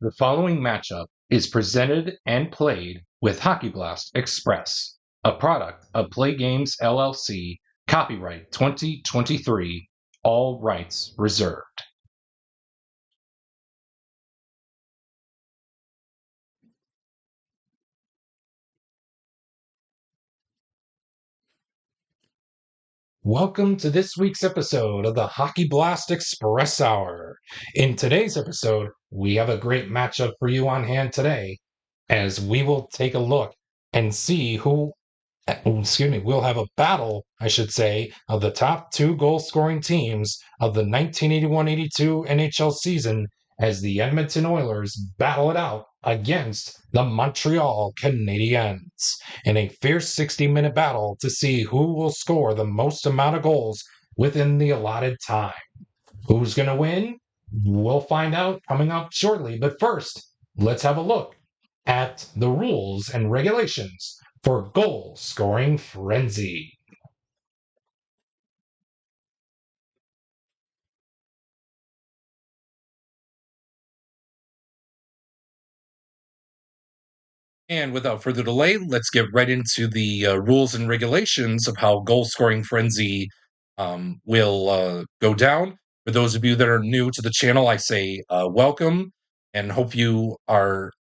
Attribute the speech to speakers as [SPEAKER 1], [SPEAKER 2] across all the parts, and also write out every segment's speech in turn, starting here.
[SPEAKER 1] The following matchup is presented and played with Hockey Blast Express, a product of Play Games LLC, copyright 2023, all rights reserved. Welcome to this week's episode of the Hockey Blast Express Hour. In today's episode, we have a great matchup for you on hand today, as we will take a look and see we'll have a battle, I should say, of the top two goal-scoring teams of the 1981-82 NHL season as the Edmonton Oilers battle it out against the Montreal Canadiens in a fierce 60-minute battle to see who will score the most amount of goals within the allotted time. Who's going to win? We'll find out coming up shortly. But first, let's have a look at the rules and regulations for Goal Scoring Frenzy. And without further delay, let's get right into the rules and regulations of how Goal Scoring Frenzy will go down. For those of you that are new to the channel, I say welcome and hope you are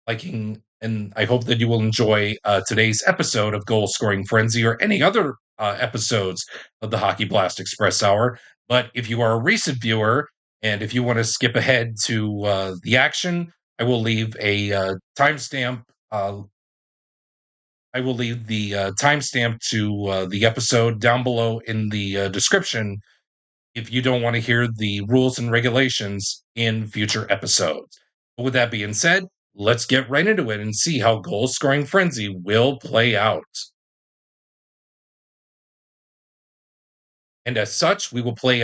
[SPEAKER 1] liking, and I hope that you will enjoy today's episode of Goal Scoring Frenzy or any other episodes of the Hockey Blast Express Hour. But if you are a recent viewer and if you want to skip ahead to the action, I will leave a timestamp. I will leave the timestamp to the episode down below in the description if you don't want to hear the rules and regulations in future episodes. But with that being said, let's get right into it and see how Goal Scoring Frenzy will play out. And as such, we will play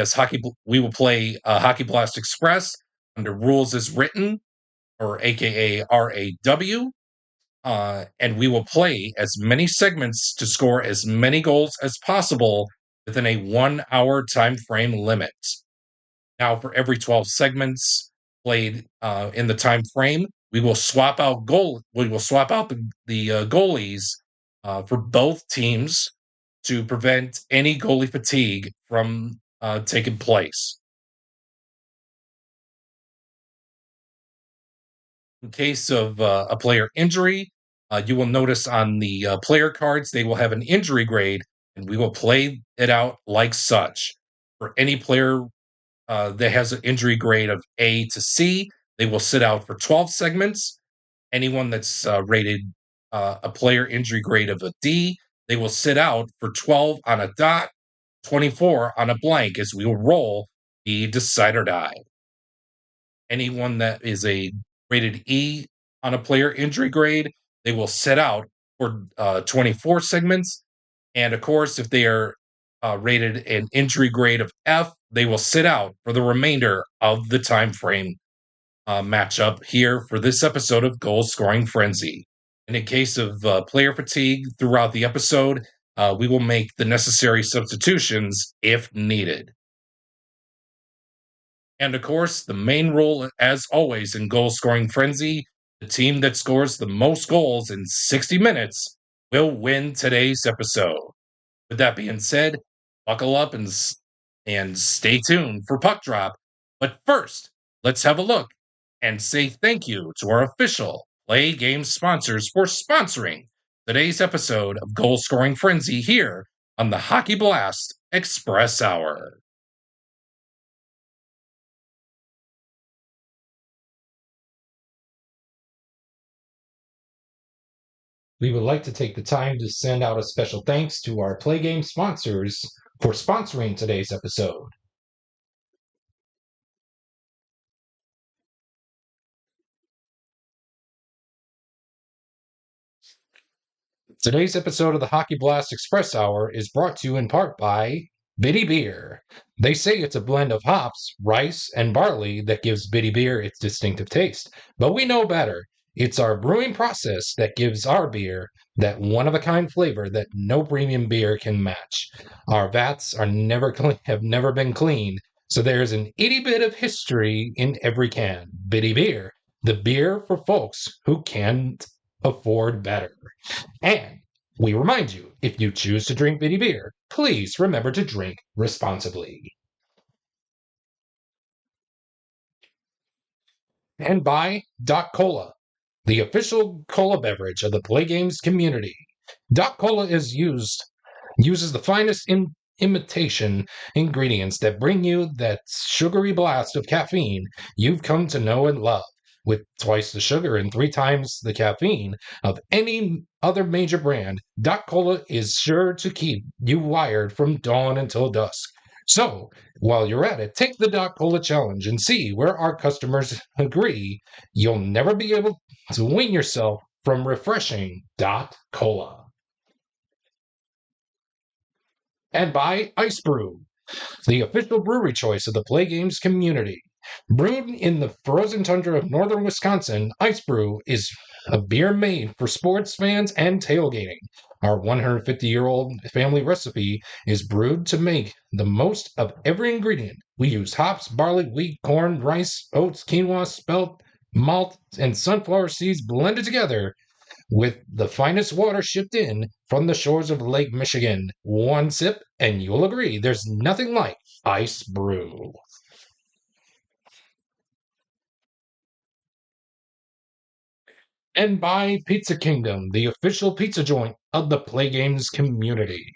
[SPEAKER 1] Hockey Blast Express under rules as written, or aka R.A.W. And we will play as many segments to score as many goals as possible within a 1 hour time frame limit. Now, for every 12 segments played in the time frame, we will swap out the goalies for both teams to prevent any goalie fatigue from taking place. In case of a player injury, you will notice on the player cards they will have an injury grade, and we will play it out like such. For any player that has an injury grade of A to C, they will sit out for 12 segments. Anyone that's rated a player injury grade of a D, they will sit out for 12 on a dot, 24 on a blank, as we will roll the decide or die. Anyone that is a rated E on a player injury grade, they will sit out for 24 segments. And of course, if they are rated an injury grade of F, they will sit out for the remainder of the time frame matchup here for this episode of Goal Scoring Frenzy. And in case of player fatigue throughout the episode, we will make the necessary substitutions if needed. And of course, the main rule, as always, in Goal Scoring Frenzy, the team that scores the most goals in 60 minutes will win today's episode. With that being said, buckle up and stay tuned for Puck Drop. But first, let's have a look and say thank you to our official Play Games sponsors for sponsoring today's episode of Goal Scoring Frenzy here on the Hockey Blast Express Hour. We would like to take the time to send out a special thanks to our Play Game sponsors for sponsoring today's episode. Today's episode of the Hockey Blast Express Hour is brought to you in part by Bitty Beer. They say it's a blend of hops, rice, and barley that gives Bitty Beer its distinctive taste. But we know better. It's our brewing process that gives our beer that one-of-a-kind flavor that no premium beer can match. Our vats have never been cleaned, so there's an itty bit of history in every can. Bitty Beer, the beer for folks who can't afford better. And we remind you, if you choose to drink bitty beer, please remember to drink responsibly. And by Doc Cola, the official cola beverage of the Play Games community. Doc Cola uses the finest imitation ingredients that bring you that sugary blast of caffeine you've come to know and love. With twice the sugar and 3 times the caffeine of any other major brand, Doc Cola is sure to keep you wired from dawn until dusk. So, while you're at it, take the Doc Cola challenge and see where our customers agree you'll never be able to wean yourself from refreshing Doc Cola. And by Ice Brew, the official brewery choice of the Play Games community. Brewed in the frozen tundra of northern Wisconsin, Ice Brew is a beer made for sports fans and tailgating. Our 150-year-old family recipe is brewed to make the most of every ingredient. We use hops, barley, wheat, corn, rice, oats, quinoa, spelt, malt, and sunflower seeds blended together with the finest water shipped in from the shores of Lake Michigan. One sip, and you'll agree there's nothing like Ice Brew. And by Pizza Kingdom, the official pizza joint of the Play Games community.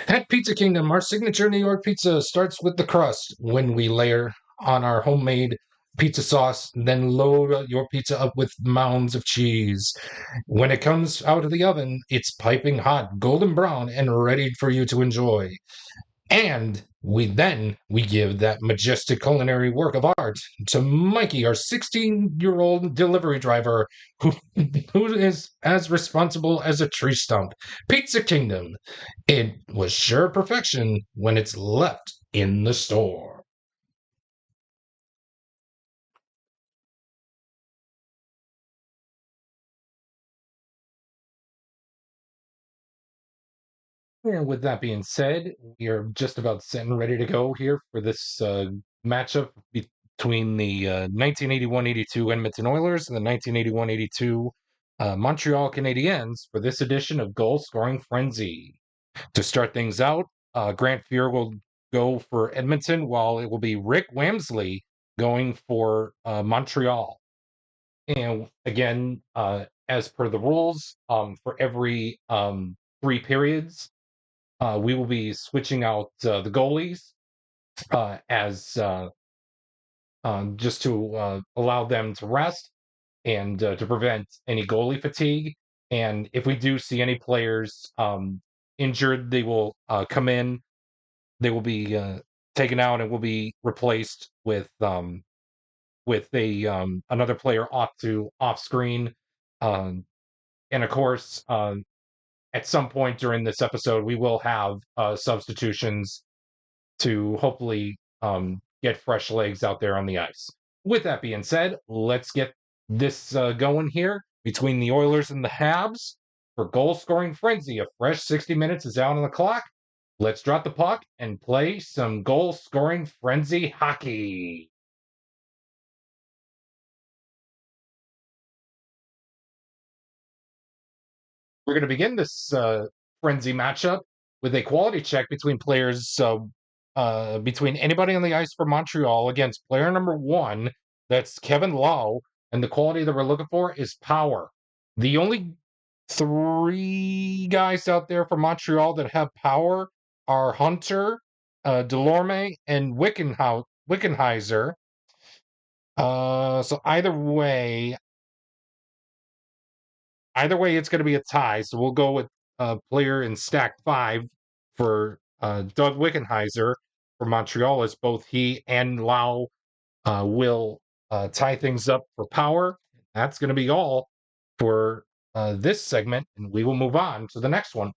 [SPEAKER 1] At Pizza Kingdom, our signature New York pizza starts with the crust when we layer on our homemade pizza sauce, then load your pizza up with mounds of cheese. When it comes out of the oven, it's piping hot, golden brown, and ready for you to enjoy. And we give that majestic culinary work of art to Mikey, our 16-year-old delivery driver, who, who is as responsible as a tree stump. Pizza Kingdom. It was sure perfection when it's left in the store. And with that being said, we are just about set and ready to go here for this matchup between the 1981-82 Edmonton Oilers and the 1981-82 Montreal Canadiens for this edition of Goal Scoring Frenzy. To start things out, Grant Fuhr will go for Edmonton, while it will be Rick Wamsley going for Montreal. And again, as per the rules, for every 3 periods, we will be switching out the goalies as just to allow them to rest and to prevent any goalie fatigue. And if we do see any players injured, they will come in. They will be taken out and will be replaced with a another player off screen. And of course, at some point during this episode, we will have substitutions to hopefully get fresh legs out there on the ice. With that being said, let's get this going here between the Oilers and the Habs for goal scoring frenzy. A fresh 60 minutes is out on the clock. Let's drop the puck and play some goal scoring frenzy hockey. We're going to begin this frenzy matchup with a quality check between players, between anybody on the ice for Montreal against player number 1. That's Kevin Lowe, and the quality that we're looking for is power. The only 3 guys out there for Montreal that have power are Hunter, Delorme, and Wickenheiser. So either way, it's going to be a tie. So we'll go with player in stack 5 for Doug Wickenheiser for Montreal, as both he and Lau will tie things up for power. That's going to be all for this segment, and we will move on to the next one.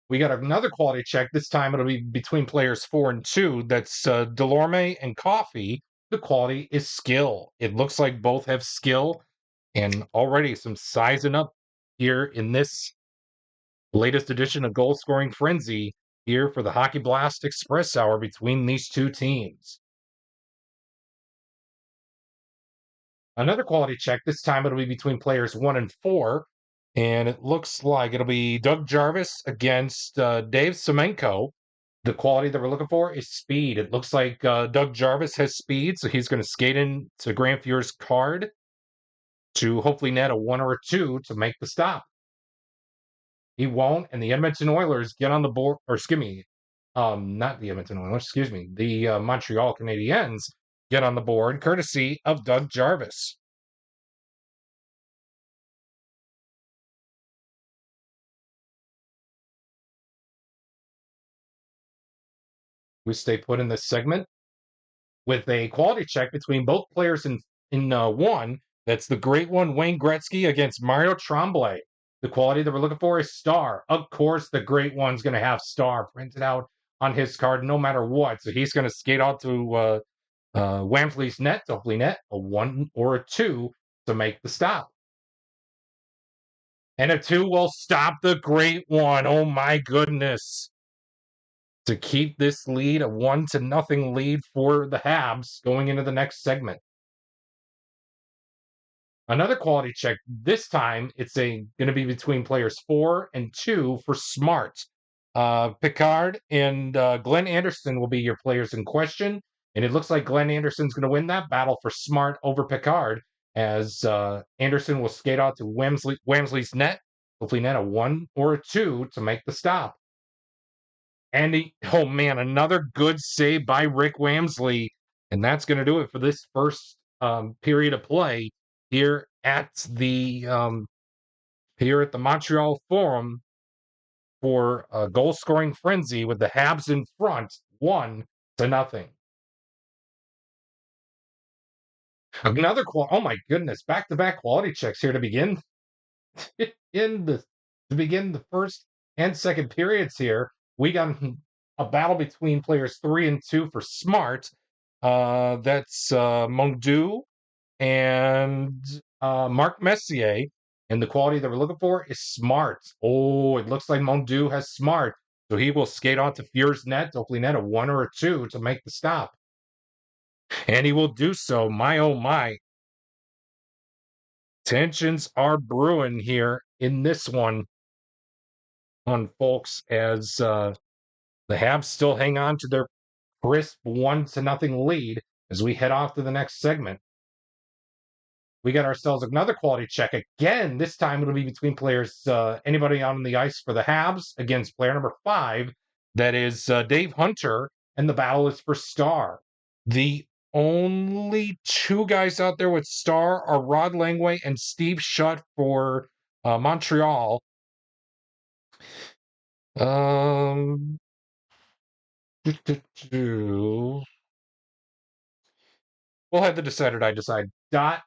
[SPEAKER 1] We got another quality check. This time it'll be between players 4 and 2. That's Delorme and Coffee. The quality is skill. It looks like both have skill, and already some sizing up here in this latest edition of Goal Scoring Frenzy. here for the Hockey Blast Express Hour between these two teams. Another quality check. This time it'll be between players 1 and 4. And it looks like it'll be Doug Jarvis against Dave Semenko. The quality that we're looking for is speed. It looks like Doug Jarvis has speed, so he's going to skate into Grant Fuhr's card to hopefully net a 1 or a 2 to make the stop. He won't, and the Edmonton Oilers get on the board, or excuse me, not the Edmonton Oilers, excuse me, the Montreal Canadiens get on the board courtesy of Doug Jarvis. We stay put in this segment with a quality check between both players in one. That's the great one, Wayne Gretzky against Mario Tremblay. The quality that we're looking for is star. Of course, the great one's going to have star printed out on his card no matter what. So he's going to skate out to Wamsley's net, hopefully net a 1 or a 2 to make the stop. And a 2 will stop the great one. Oh my goodness. To keep this lead, a 1-0 lead for the Habs going into the next segment. Another quality check. This time, it's going to be between players 4 and 2 for Smart. Picard and Glenn Anderson will be your players in question. And it looks like Glenn Anderson's going to win that battle for Smart over Picard, as Anderson will skate out to Wamsley's net, hopefully net a 1 or a 2 to make the stop. And oh man, another good save by Rick Wamsley. And that's going to do it for this first period of play here at the Montreal Forum for a goal scoring frenzy with the Habs in front, 1-0. Another oh my goodness, back-to-back quality checks here to begin to begin the first and second periods here. We got a battle between players 3 and 2 for Smart. That's Mondu and Mark Messier. And the quality that we're looking for is Smart. Oh, it looks like Mondu has Smart. So he will skate on to Fuhr's net, hopefully net a 1 or a 2 to make the stop. And he will do so. My, oh my. Tensions are brewing here in this one, folks, as the Habs still hang on to their crisp 1-0 lead as we head off to the next segment. We got ourselves another quality check again. This time it'll be between players, anybody on the ice for the Habs against player number 5. That is Dave Hunter, and the battle is for star. The only 2 guys out there with star are Rod Langway and Steve Shutt for Montreal. We'll have the decider. I decide.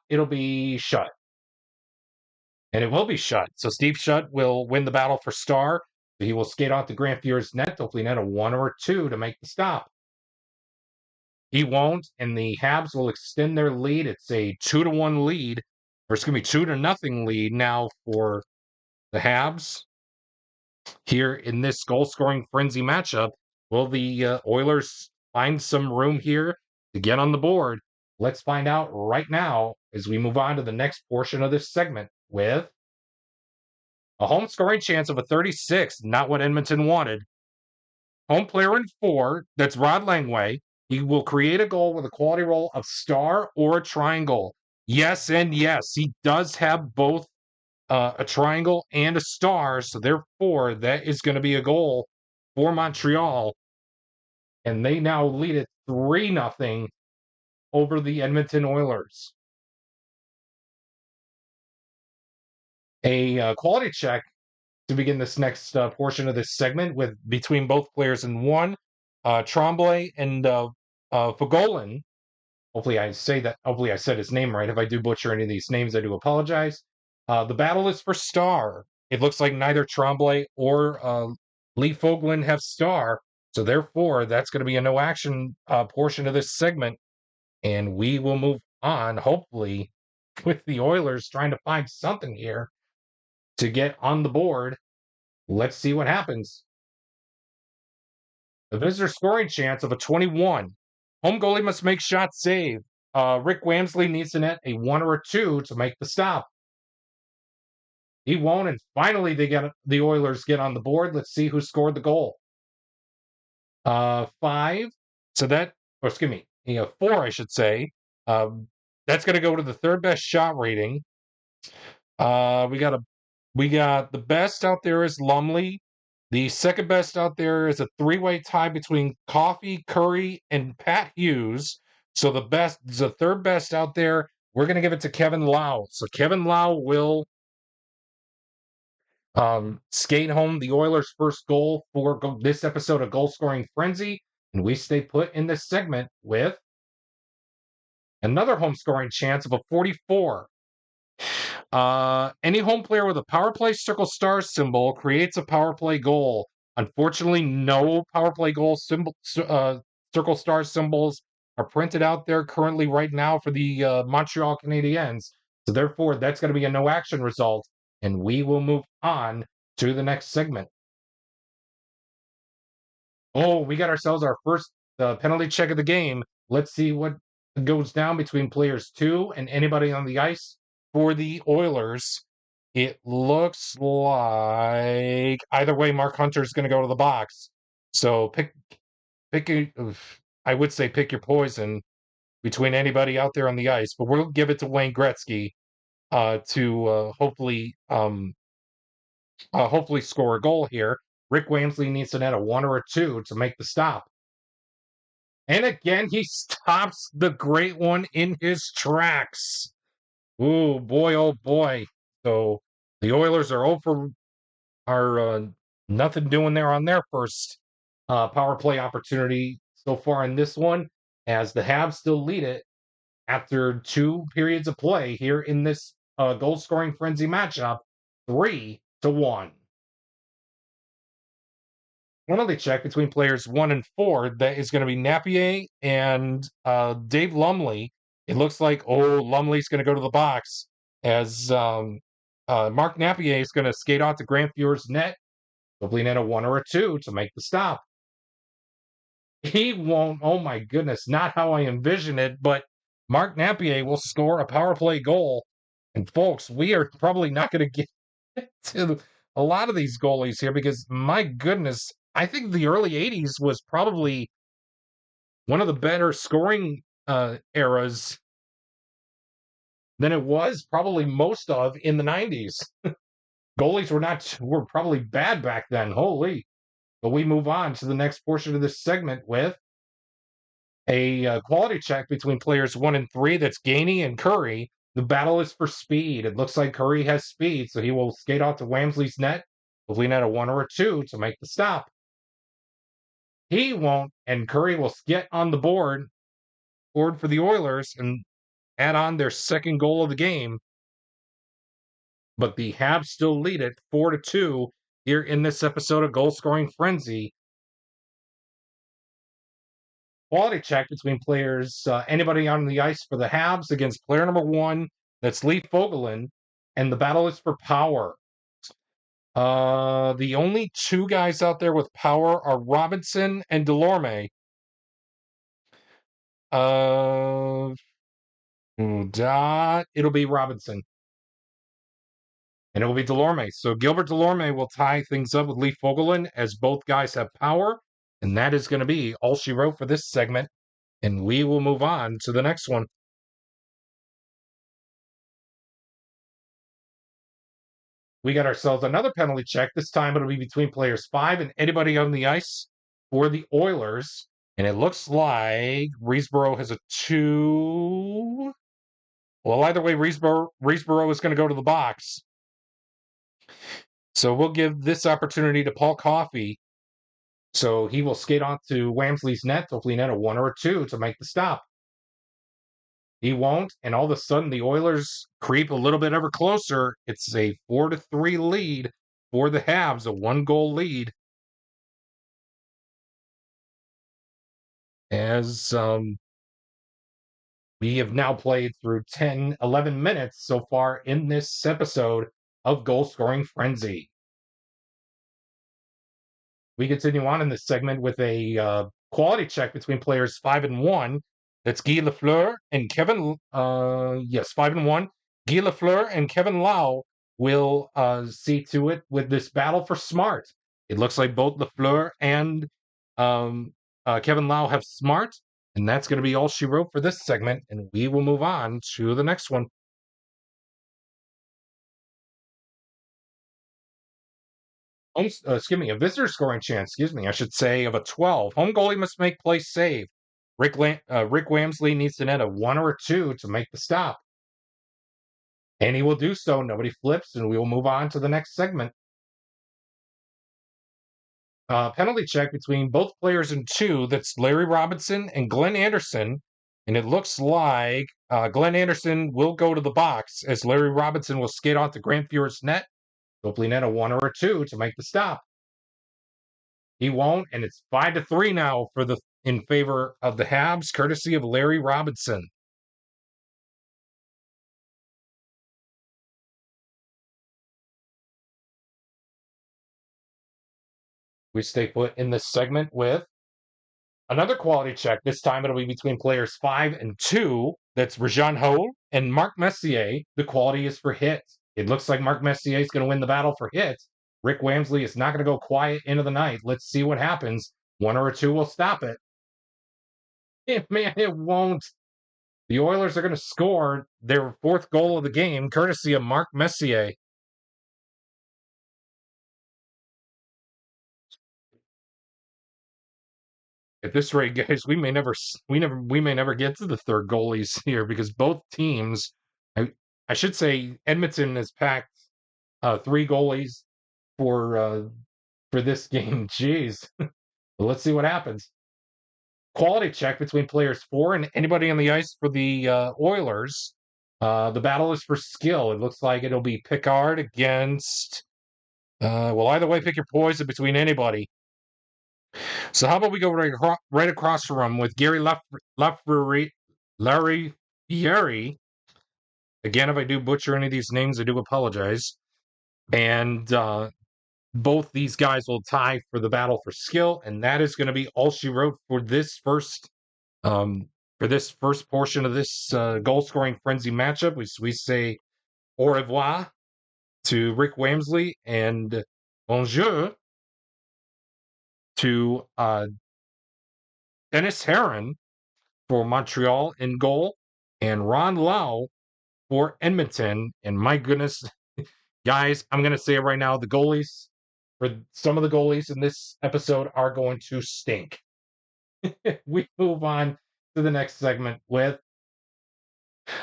[SPEAKER 1] It'll be Shutt. And it will be Shutt. So Steve Shutt will win the battle for star. He will skate off to Grant Fuhr's net, hopefully net a 1 or a 2 to make the stop. He won't, and the Habs will extend their lead. It's a 2-1 lead, or it's going to be 2-0 lead now for the Habs here in this goal-scoring frenzy matchup. Will the Oilers find some room here to get on the board? Let's find out right now as we move on to the next portion of this segment with a home scoring chance of a 36, not what Edmonton wanted. Home player in 4, that's Rod Langway. He will create a goal with a quality roll of star or a triangle. Yes, and yes, he does have both a triangle and a star. So therefore, that is going to be a goal for Montreal. And they now lead it 3-0 over the Edmonton Oilers. A quality check to begin this next portion of this segment with between both players in 1, Tremblay and Fagolin. Hopefully I said his name right. If I do butcher any of these names, I do apologize. The battle is for star. It looks like neither Tremblay or Lee Foglin have star. So therefore, that's going to be a no action portion of this segment. And we will move on, hopefully, with the Oilers trying to find something here to get on the board. Let's see what happens. The visitor scoring chance of a 21. Home goalie must make shot save. Rick Wamsley needs to net a 1 or a 2 to make the stop. He won't, and finally the Oilers get on the board. Let's see who scored the goal. 5. So that, or excuse me, 4, I should say. That's going to go to the third best shot rating. We got the best out there is Lumley. The second best out there is a three-way tie between Coffey, Curry, and Pat Hughes. So the third best out there, we're going to give it to Kevin Lau. So Kevin Lau will skate home the Oilers' first goal for this episode of Goal Scoring Frenzy. And we stay put in this segment with another home scoring chance of a 44. Any home player with a power play circle star symbol creates a power play goal. Unfortunately, no power play goal circle star symbols are printed out there currently right now for the Montreal Canadiens. So therefore, that's going to be a no action result, and we will move on to the next segment. Oh, we got ourselves our first penalty check of the game. Let's see what goes down between players 2 and anybody on the ice for the Oilers. It looks like either way, Mark Hunter's going to go to the box. So I would say pick your poison between anybody out there on the ice, but we'll give it to Wayne Gretzky to hopefully score a goal here. Rick Wamsley needs to net a 1 or a 2 to make the stop. And again, he stops the great one in his tracks. Ooh, boy, oh boy. So the Oilers are nothing doing there on their first power play opportunity so far in this one, as the Habs still lead it after 2 periods of play here in this goal scoring frenzy matchup, 3-1. Penalty check between players 1 and 4. That is going to be Napier and Dave Lumley. It looks like Lumley's going to go to the box as Mark Napier is going to skate out to Grant Fuhr's net, hopefully net a 1 or a 2 to make the stop. He won't. Oh my goodness, not how I envision it, but Mark Napier will score a power play goal. And folks, we are probably not going to get to a lot of these goalies here because my goodness, I think the early 80s was probably one of the better scoring eras than it was probably most of in the 90s. Goalies were probably bad back then. Holy. But we move on to the next portion of this segment with a quality check between players 1 and 3. That's Gainey and Curry. The battle is for speed. It looks like Curry has speed, so he will skate out to Wamsley's net, hopefully net a 1 or a 2 to make the stop. He won't, and Curry will get on the board for the Oilers and add on their second goal of the game. But the Habs still lead it 4-2 here in this episode of Goal Scoring Frenzy. Quality check between players, anybody on the ice for the Habs against player number 1, that's Lee Fogelin, and the battle is for power. The only 2 guys out there with power are Robinson and Delorme. It'll be Robinson. And it will be Delorme. So Gilbert Delorme will tie things up with Lee Fogelin as both guys have power. And that is going to be all she wrote for this segment. And we will move on to the next one. We got ourselves another penalty check. This time it'll be between players 5 and anybody on the ice for the Oilers. And it looks like Reesboro has a 2. Well, either way, Reesboro is going to go to the box. So we'll give this opportunity to Paul Coffey. So he will skate on to Wamsley's net, hopefully net a 1 or a 2 to make the stop. He won't, and all of a sudden the Oilers creep a little bit ever closer. It's a 4-3 lead for the Habs, a 1-goal lead. As we have now played through 11 minutes so far in this episode of Goal Scoring Frenzy. we continue on in this segment with a quality check between players 5 and 1. That's Guy LaFleur and Kevin. Yes, 5 and 1. Guy LaFleur and Kevin Lau will see to it with this battle for smart. It looks like both LaFleur and um, Kevin Lau have smart, and that's going to be all she wrote for this segment. And we will move on to the next one. Excuse me, a visitor scoring chance, excuse me, I should say, of a 12. Home goalie must make play save. Rick Wamsley needs to net a 1 or a 2 to make the stop. And he will do so. Nobody flips, and we will move on to the next segment. Penalty check between both players in 2. That's Larry Robinson and Glenn Anderson. And it looks like Glenn Anderson will go to the box as Larry Robinson will skate onto Grant Fuhr's net. Hopefully net a 1 or a 2 to make the stop. He won't, and it's 5-3 now for the in favor of the Habs, courtesy of Larry Robinson. We stay put in this segment with another quality check. This time it'll be between players 5 and 2. That's Rajan Ho and Mark Messier. The quality is for hits. It looks like Mark Messier is going to win the battle for hits. Rick Wamsley is not going to go quiet into the night. Let's see what happens. 1 or a 2 will stop it. Man, it won't. The Oilers are going to score their 4th goal of the game, courtesy of Mark Messier. At this rate, guys, we may never get to the 3rd goalies here because both teams, I should say, Edmonton has packed 3 goalies for this game. Jeez, let's see what happens. Quality check between players 4 and anybody on the ice for the Oilers. The battle is for skill. It looks like it'll be Pickard against. Well, either way, pick your poison between anybody. So how about we go right across the room with Gary Larry Fieri. Again, if I do butcher any of these names, I do apologize. And both these guys will tie for the battle for skill, and that is going to be all she wrote for this first portion of this goal scoring frenzy matchup. We say au revoir to Rick Wamsley and bonjour to Dennis Herron for Montreal in goal, and Ron Lau for Edmonton. And my goodness, guys, I'm going to say it right now. The goalies, for some of the goalies in this episode, are going to stink. We move on to the next segment with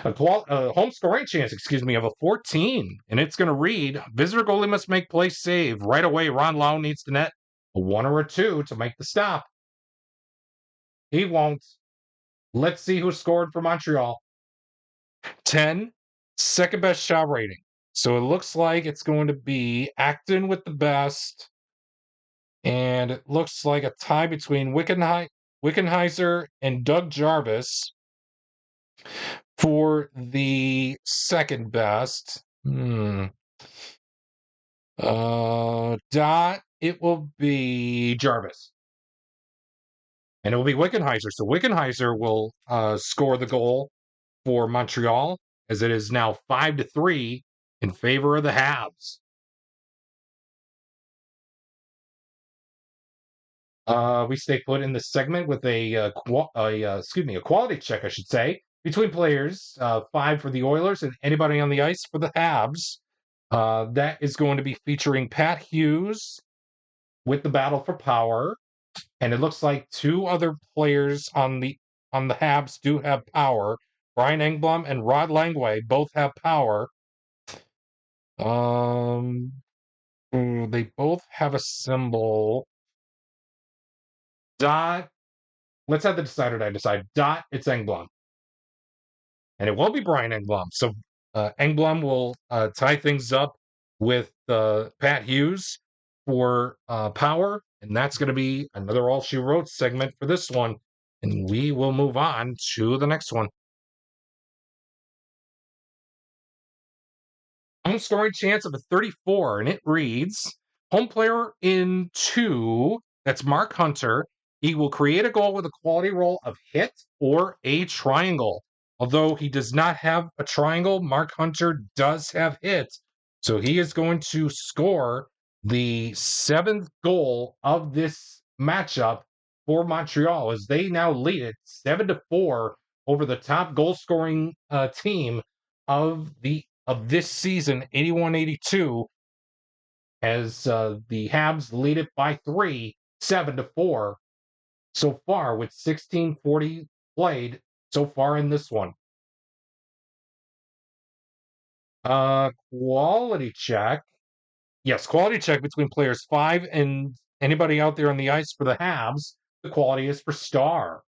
[SPEAKER 1] a home scoring chance, of a 14. And it's going to read, visitor goalie must make play save. Right away, Ron Lau needs to net a 1 or a 2 to make the stop. He won't. Let's see who scored for Montreal. 10, second best shot rating. So it looks like it's going to be Acton with the best. And it looks like a tie between Wickenheiser and Doug Jarvis for the second best. It will be Jarvis. And it will be Wickenheiser. So Wickenheiser will score the goal for Montreal, as it is now 5-3 in favor of the Habs. We stay put in this segment with a quality check, I should say, between players 5 for the Oilers and anybody on the ice for the Habs. That is going to be featuring Pat Hughes with the battle for power, and it looks like 2 other players on the Habs do have power. Brian Engblom and Rod Langway both have power. They both have a symbol. Dot. Let's have the decider die decide. Dot. It's Engblom, and it won't be Brian Engblom. So Engblom will tie things up with Pat Hughes for power, and that's going to be another all she wrote segment for this one. And we will move on to the next one. Home scoring chance of a 34, and it reads, home player in 2, that's Mark Hunter. He will create a goal with a quality roll of hit or a triangle. Although he does not have a triangle, Mark Hunter does have hit. So he is going to score the 7th goal of this matchup for Montreal as they now lead it 7-4 over the top goal scoring team of this season, 81-82, as the Habs lead it by 3, 7-4 so far, with 16:40 played so far in this one. Quality check. Yes, quality check between players 5 and anybody out there on the ice for the Habs. The quality is for Star.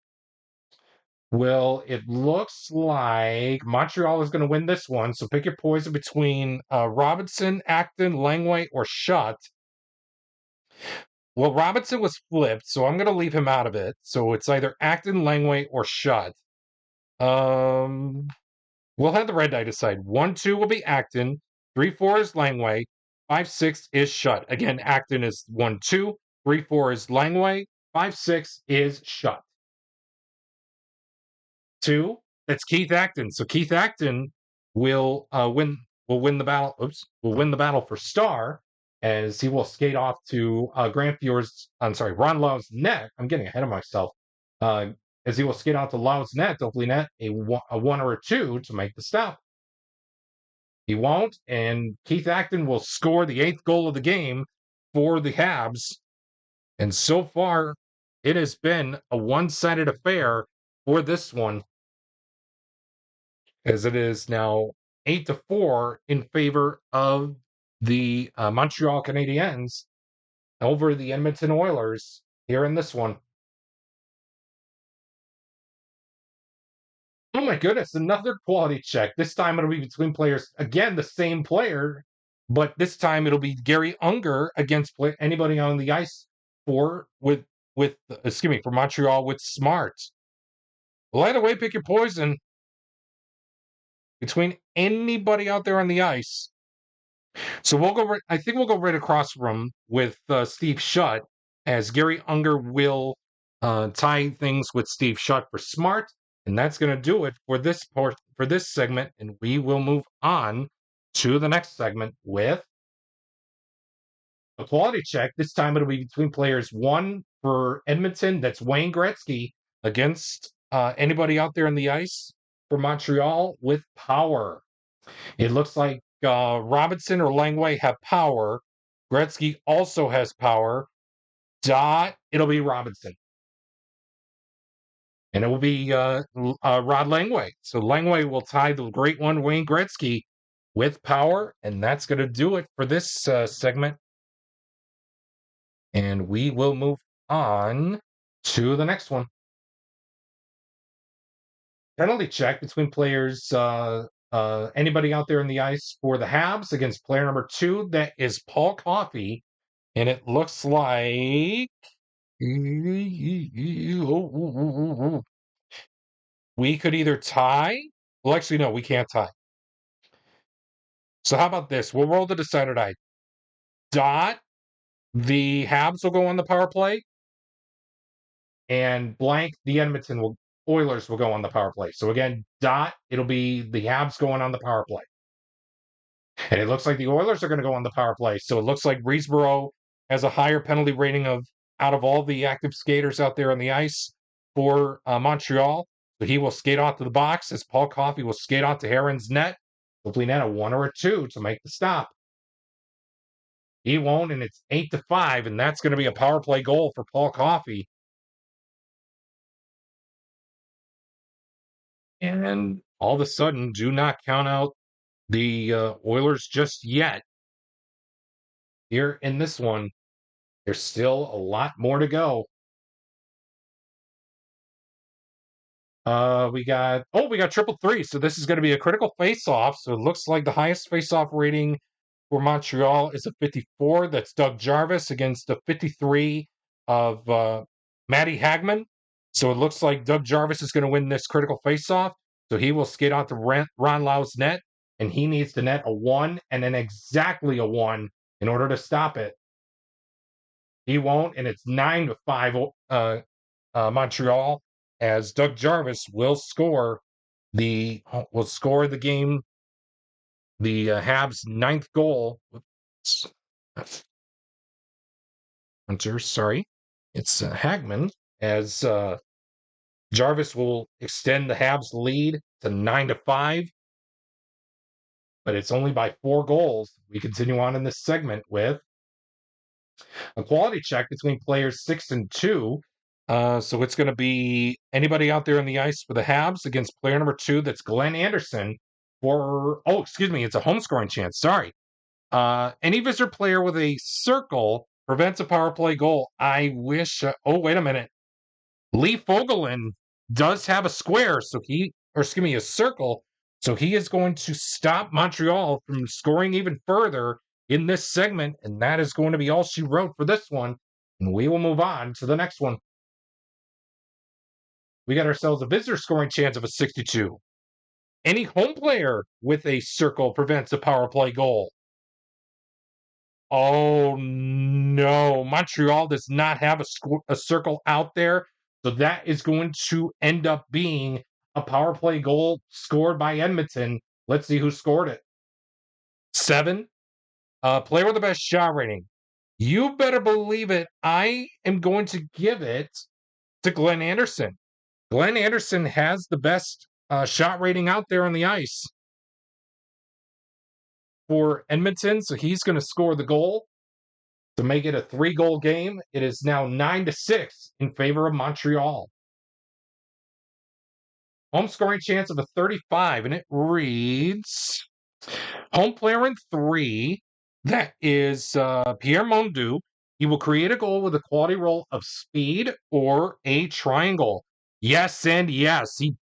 [SPEAKER 1] Well, it looks like Montreal is going to win this one. So pick your poison between Robinson, Acton, Langway, or Shutt. Well, Robinson was flipped, so I'm going to leave him out of it. So it's either Acton, Langway, or Shutt. We'll have the red die decide. 1-2 will be Acton. 3-4 is Langway. 5-6 is Shutt. Again, Acton is 1-2. 3-4 is Langway. 5-6 is Shutt. 2, that's Keith Acton. So Keith Acton will win the battle. Will win the battle for Star, as he will skate off to Ron Lau's net. I'm getting ahead of myself. As he will skate out to Lau's net, hopefully net a 1 or a 2 to make the stop. He won't, and Keith Acton will score the 8th goal of the game for the Habs. And so far, it has been a one-sided affair for this one, as it is now 8-4 in favor of the Montreal Canadiens over the Edmonton Oilers here in this one. Oh my goodness, another quality check. This time it'll be between players. Again, the same player, but this time it'll be Gary Unger against anybody on the ice for Montreal with Smart. Well, either way, pick your poison between anybody out there on the ice. So we'll go. I think we'll go right across from with Steve Shutt, as Gary Unger will tie things with Steve Shutt for Smart, and that's going to do it for this segment. And we will move on to the next segment with a quality check. This time it'll be between players. 1 for Edmonton, that's Wayne Gretzky, against anybody out there on the ice for Montreal with power. It looks like Robinson or Langway have power. Gretzky also has power. It'll be Robinson. And it will be Rod Langway. So Langway will tie the great one, Wayne Gretzky, with power. And that's going to do it for this segment. And we will move on to the next one. Penalty check between players. Anybody out there in the ice for the Habs against player number 2, that is Paul Coffey. And it looks like we could either tie. Well, actually, no, we can't tie. So how about this? We'll roll the decider die. The Habs will go on the power play, and blank, the Oilers will go on the power play. So again, it'll be the Habs going on the power play. And it looks like the Oilers are going to go on the power play. So it looks like Reesborough has a higher penalty rating out of all the active skaters out there on the ice for Montreal. So he will skate off to the box, as Paul Coffey will skate off to Heron's net. Hopefully net a 1 or a 2 to make the stop. He won't, and it's 8-5, and that's going to be a power play goal for Paul Coffey. And all of a sudden, do not count out the Oilers just yet. Here in this one, there's still a lot more to go. We got triple three. So this is going to be a critical face-off. So it looks like the highest face-off rating for Montreal is a 54. That's Doug Jarvis against a 53 of Matty Hagman. So it looks like Doug Jarvis is going to win this critical face-off. So he will skate out to Ron Lau's net, and he needs to net a 1 and then exactly a 1 in order to stop it. He won't, and it's 9-5 Montreal, as Doug Jarvis will score the game, the Habs' ninth goal. Hunter, sorry, it's Hagman, as Jarvis will extend the Habs' lead to 9-5, but it's only by 4 goals. We continue on in this segment with a quality check between players 6 and 2. So it's going to be anybody out there on the ice for the Habs against player number 2. That's Glenn Anderson it's a home scoring chance. Sorry. Any visitor player with a circle prevents a power play goal. I wish. Wait a minute. Lee Fogelin does have a square, a circle. So he is going to stop Montreal from scoring even further in this segment, and that is going to be all she wrote for this one. And we will move on to the next one. We got ourselves a visitor scoring chance of a 62. Any home player with a circle prevents a power play goal. Oh no, Montreal does not have a circle out there. So that is going to end up being a power play goal scored by Edmonton. Let's see who scored it. 7. Player with the best shot rating. You better believe it. I am going to give it to Glenn Anderson. Glenn Anderson has the best shot rating out there on the ice for Edmonton. So he's going to score the goal to make it a 3-goal game. It is now 9-6 in favor of Montreal. Home scoring chance of a 35, and it reads home player in 3. That is Pierre Mondu. He will create a goal with a quality roll of speed or a triangle. Yes, and yes, he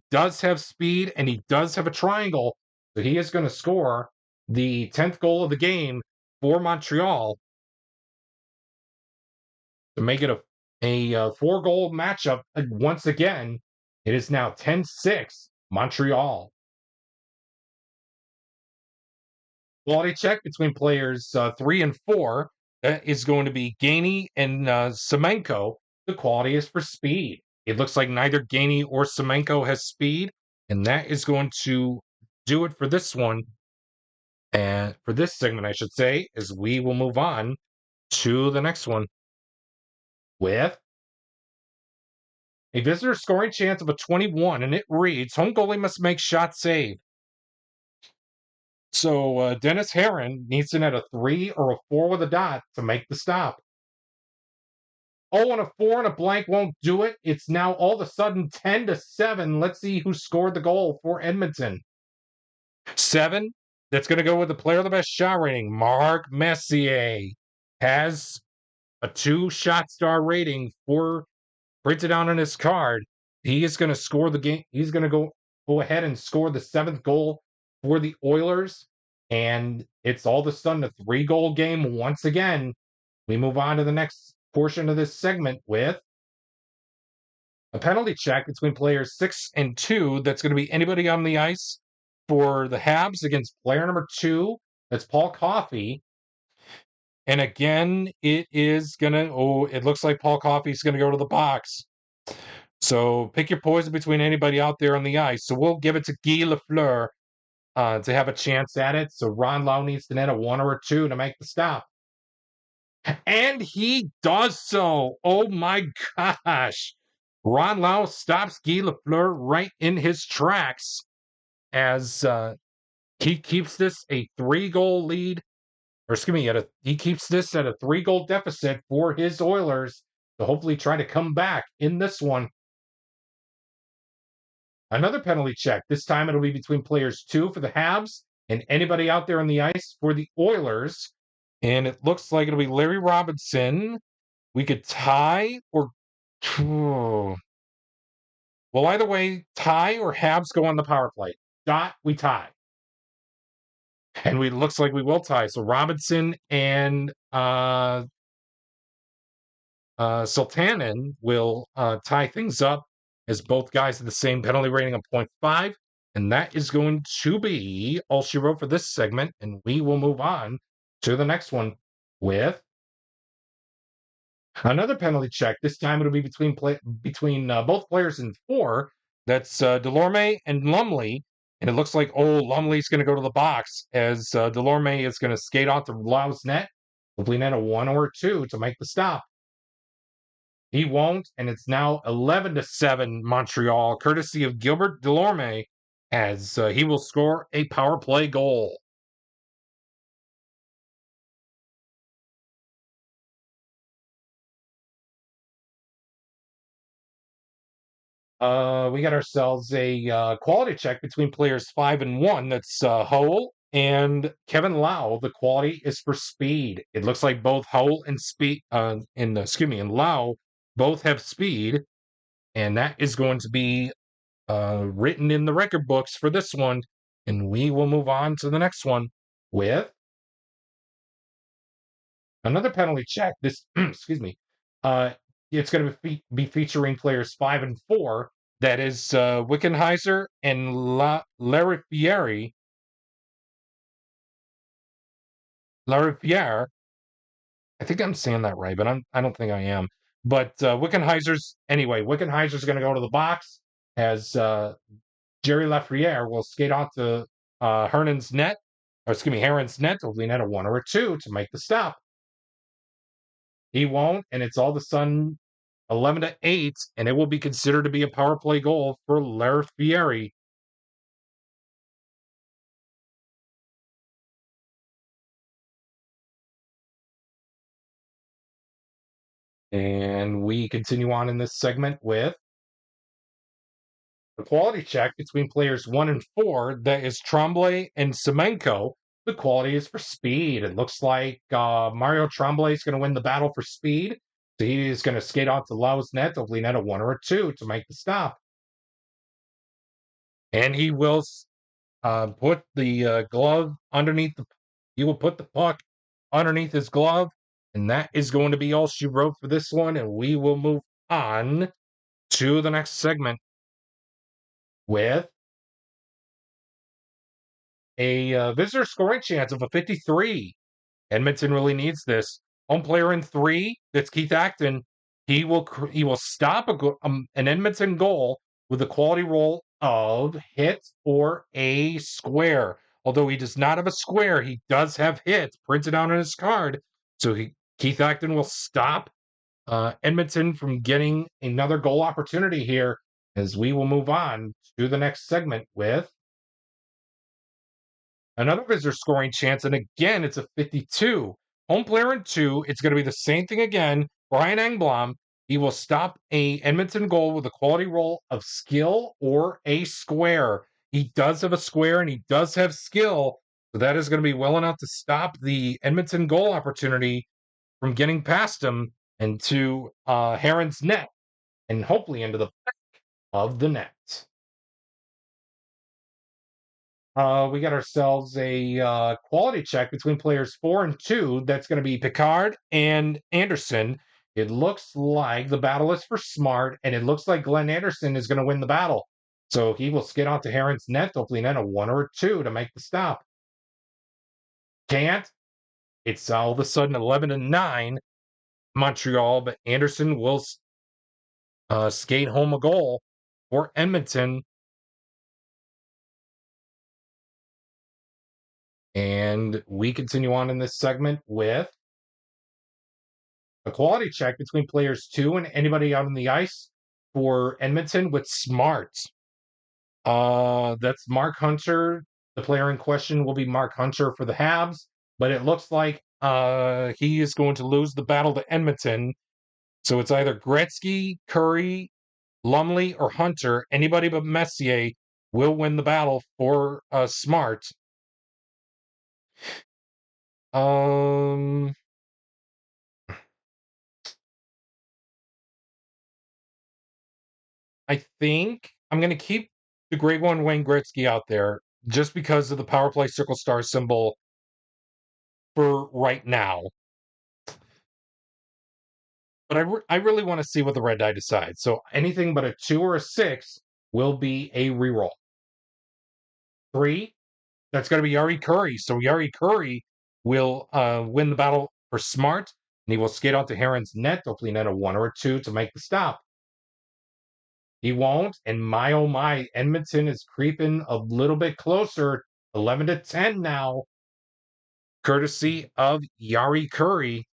[SPEAKER 1] does have speed and he does have a triangle. So he is going to score the 10th goal of the game for Montreal to make it a 4-goal matchup. Once again, it is now 10-6 Montreal. Quality check between players 3 and 4. That is going to be Gainey and Semenko. The quality is for speed. It looks like neither Gainey or Semenko has speed, and that is going to do it for this one. And for this segment, I should say, as we will move on to the next one with a visitor scoring chance of a 21, and it reads, home goalie must make shot save. So Dennis Herron needs to net a 3 or a 4 with a dot to make the stop. Oh, and a 4 and a blank won't do it. It's now all of a sudden 10-7. Let's see who scored the goal for Edmonton. 7. That's going to go with the player of the best shot rating. Mark Messier has a 2-shot star rating printed out on his card. He is going to score the game. He's going to go ahead and score the 7th goal for the Oilers. And it's all of a sudden a 3-goal game once again. We move on to the next portion of this segment with a penalty check between players 6 and 2. That's going to be anybody on the ice for the Habs against player number 2. That's Paul Coffey. And again, it looks like Paul Coffey's going to go to the box. So pick your poison between anybody out there on the ice. So we'll give it to Guy LaFleur to have a chance at it. So Ron Lau needs to net a 1 or a 2 to make the stop. And he does so. Oh my gosh. Ron Lau stops Guy LaFleur right in his tracks as he keeps this a 3-goal lead. He keeps this at a 3-goal deficit for his Oilers to hopefully try to come back in this one. Another penalty check. This time it'll be between players 2 for the Habs and anybody out there on the ice for the Oilers. And it looks like it'll be Larry Robinson. We could tie or... Well, either way, tie or Habs go on the power play. Dot, we tie. And looks like we will tie. So Robinson and Sultanen will tie things up as both guys have the same penalty rating of 0.5. And that is going to be all she wrote for this segment. And we will move on to the next one with Another penalty check. This time it'll be between both players in 4. That's Delorme and Lumley. And it looks like Lumley's going to go to the box as Delorme is going to skate off the Lau's net. Hopefully net a 1 or a 2 to make the stop. He won't, and it's now 11-7 Montreal, courtesy of Gilbert Delorme, as he will score a power play goal. We got ourselves a quality check between players 5 and 1. That's Howell and Kevin Lau. The quality is for speed. It looks like both Howell and and Lau both have speed, and that is going to be written in the record books for this one. And we will move on to the next one with another penalty check. This, excuse me, uh, it's going to be featuring players 5 and 4. That is Wickenheiser and Larifieri. Larifiere. I think I'm saying that right, but I don't think I am. But Wickenheiser's going to go to the box as Jerry Lafreniere will skate off to Heron's net, hopefully net a 1 or a 2 to make the stop. He won't, and it's all of a sudden 11-8, and it will be considered to be a power play goal for Larifieri. And we continue on in this segment with the quality check between players 1 and 4. That is Tremblay and Semenko. The quality is for speed. It looks like Mario Tremblay is going to win the battle for speed. So he is going to skate off to Lau's net, hopefully net a 1 or a 2 to make the stop. And he will put the glove underneath he will put the puck underneath his glove. And that is going to be all she wrote for this one. And we will move on to the next segment with a visitor scoring chance of a 53. Edmonton really needs this. Home player in 3. That's Keith Acton. He will stop an Edmonton goal with a quality roll of hit or a square. Although he does not have a square, he does have hit printed out on his card. So Keith Acton will stop Edmonton from getting another goal opportunity here as we will move on to the next segment with another visitor scoring chance. And again, it's a 52. Home player in 2. It's going to be the same thing again. Brian Engblom. He will stop a Edmonton goal with a quality roll of skill or a square. He does have a square and he does have skill. So that is going to be well enough to stop the Edmonton goal opportunity from getting past him and to Heron's net and hopefully into the back of the net. We got ourselves a quality check between players 4 and 2. That's going to be Picard and Anderson. It looks like the battle is for Smart, and it looks like Glenn Anderson is going to win the battle. So he will skid onto Heron's net, hopefully net a 1 or a 2 to make the stop. Can't. It's all of a sudden 11-9 Montreal, but Anderson will skate home a goal for Edmonton. And we continue on in this segment with a quality check between players 2 and anybody out on the ice for Edmonton with Smart. That's Mark Hunter. The player in question will be Mark Hunter for the Habs, but it looks like he is going to lose the battle to Edmonton. So it's either Gretzky, Curry, Lumley, or Hunter. Anybody but Messier will win the battle for Smart. I think I'm going to keep the Grade 1 Wayne Gretzky out there just because of the power play circle star symbol for right now. But I really want to see what the red die decides. So anything but a 2 or a 6 will be a reroll. 3, that's going to be Yari Curry. So Yari Curry will win the battle for Smart. And he will skate out to Heron's net, hopefully net a 1 or a 2 to make the stop. He won't, and my oh my, Edmonton is creeping a little bit closer, 11-10 now, courtesy of Yari Curry.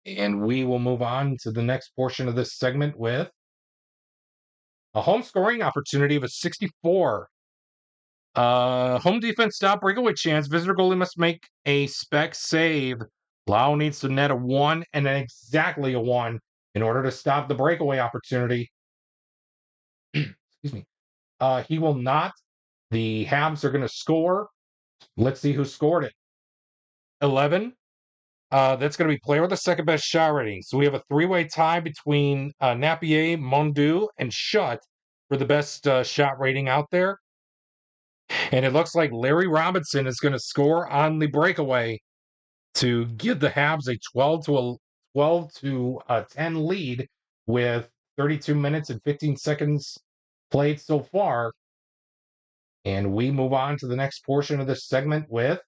[SPEAKER 1] And we will move on to the next portion of this segment with a home scoring opportunity of a 64. Home defense stop, breakaway chance. Visitor goalie must make a spec save. Lau needs to net a 1 and then exactly a 1 in order to stop the breakaway opportunity. Excuse me. He will not. The Habs are going to score. Let's see who scored it. 11. That's going to be player with the second best shot rating. So we have a three-way tie between Napier, Mondu, and Schutt for the best shot rating out there. And it looks like Larry Robinson is going to score on the breakaway to give the Habs a 12 to 10 lead with 32 minutes and 15 seconds played so far. And we move on to the next portion of this segment with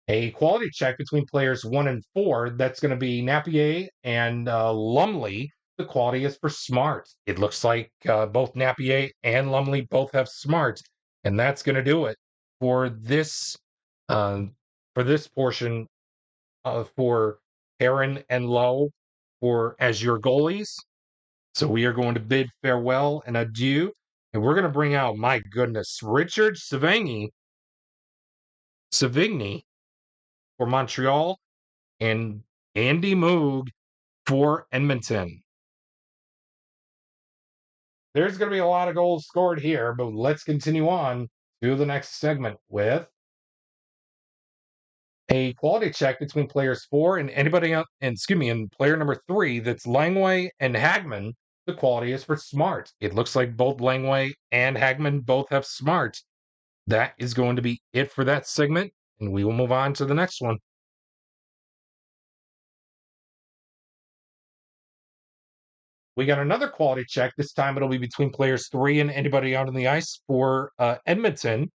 [SPEAKER 1] a quality check between players 1 and 4. That's going to be Napier and Lumley. The quality is for smart. It looks like both Napier and Lumley both have smart, and that's going to do it for this uh, portion for Aaron and Lowe for as your goalies. So we are going to bid farewell and adieu, and we're going to bring out, my goodness, Richard Savigny for Montreal and Andy Moog for Edmonton. There's going to be a lot of goals scored here, but let's continue on to the next segment with a quality check between players 4 and anybody else, and player number 3. That's Langway and Hagman. The quality is for smart. It looks like both Langway and Hagman both have smart. That is going to be it for that segment, and we will move on to the next one. We got another quality check. This time it'll be between players 3 and anybody out on the ice for Edmonton.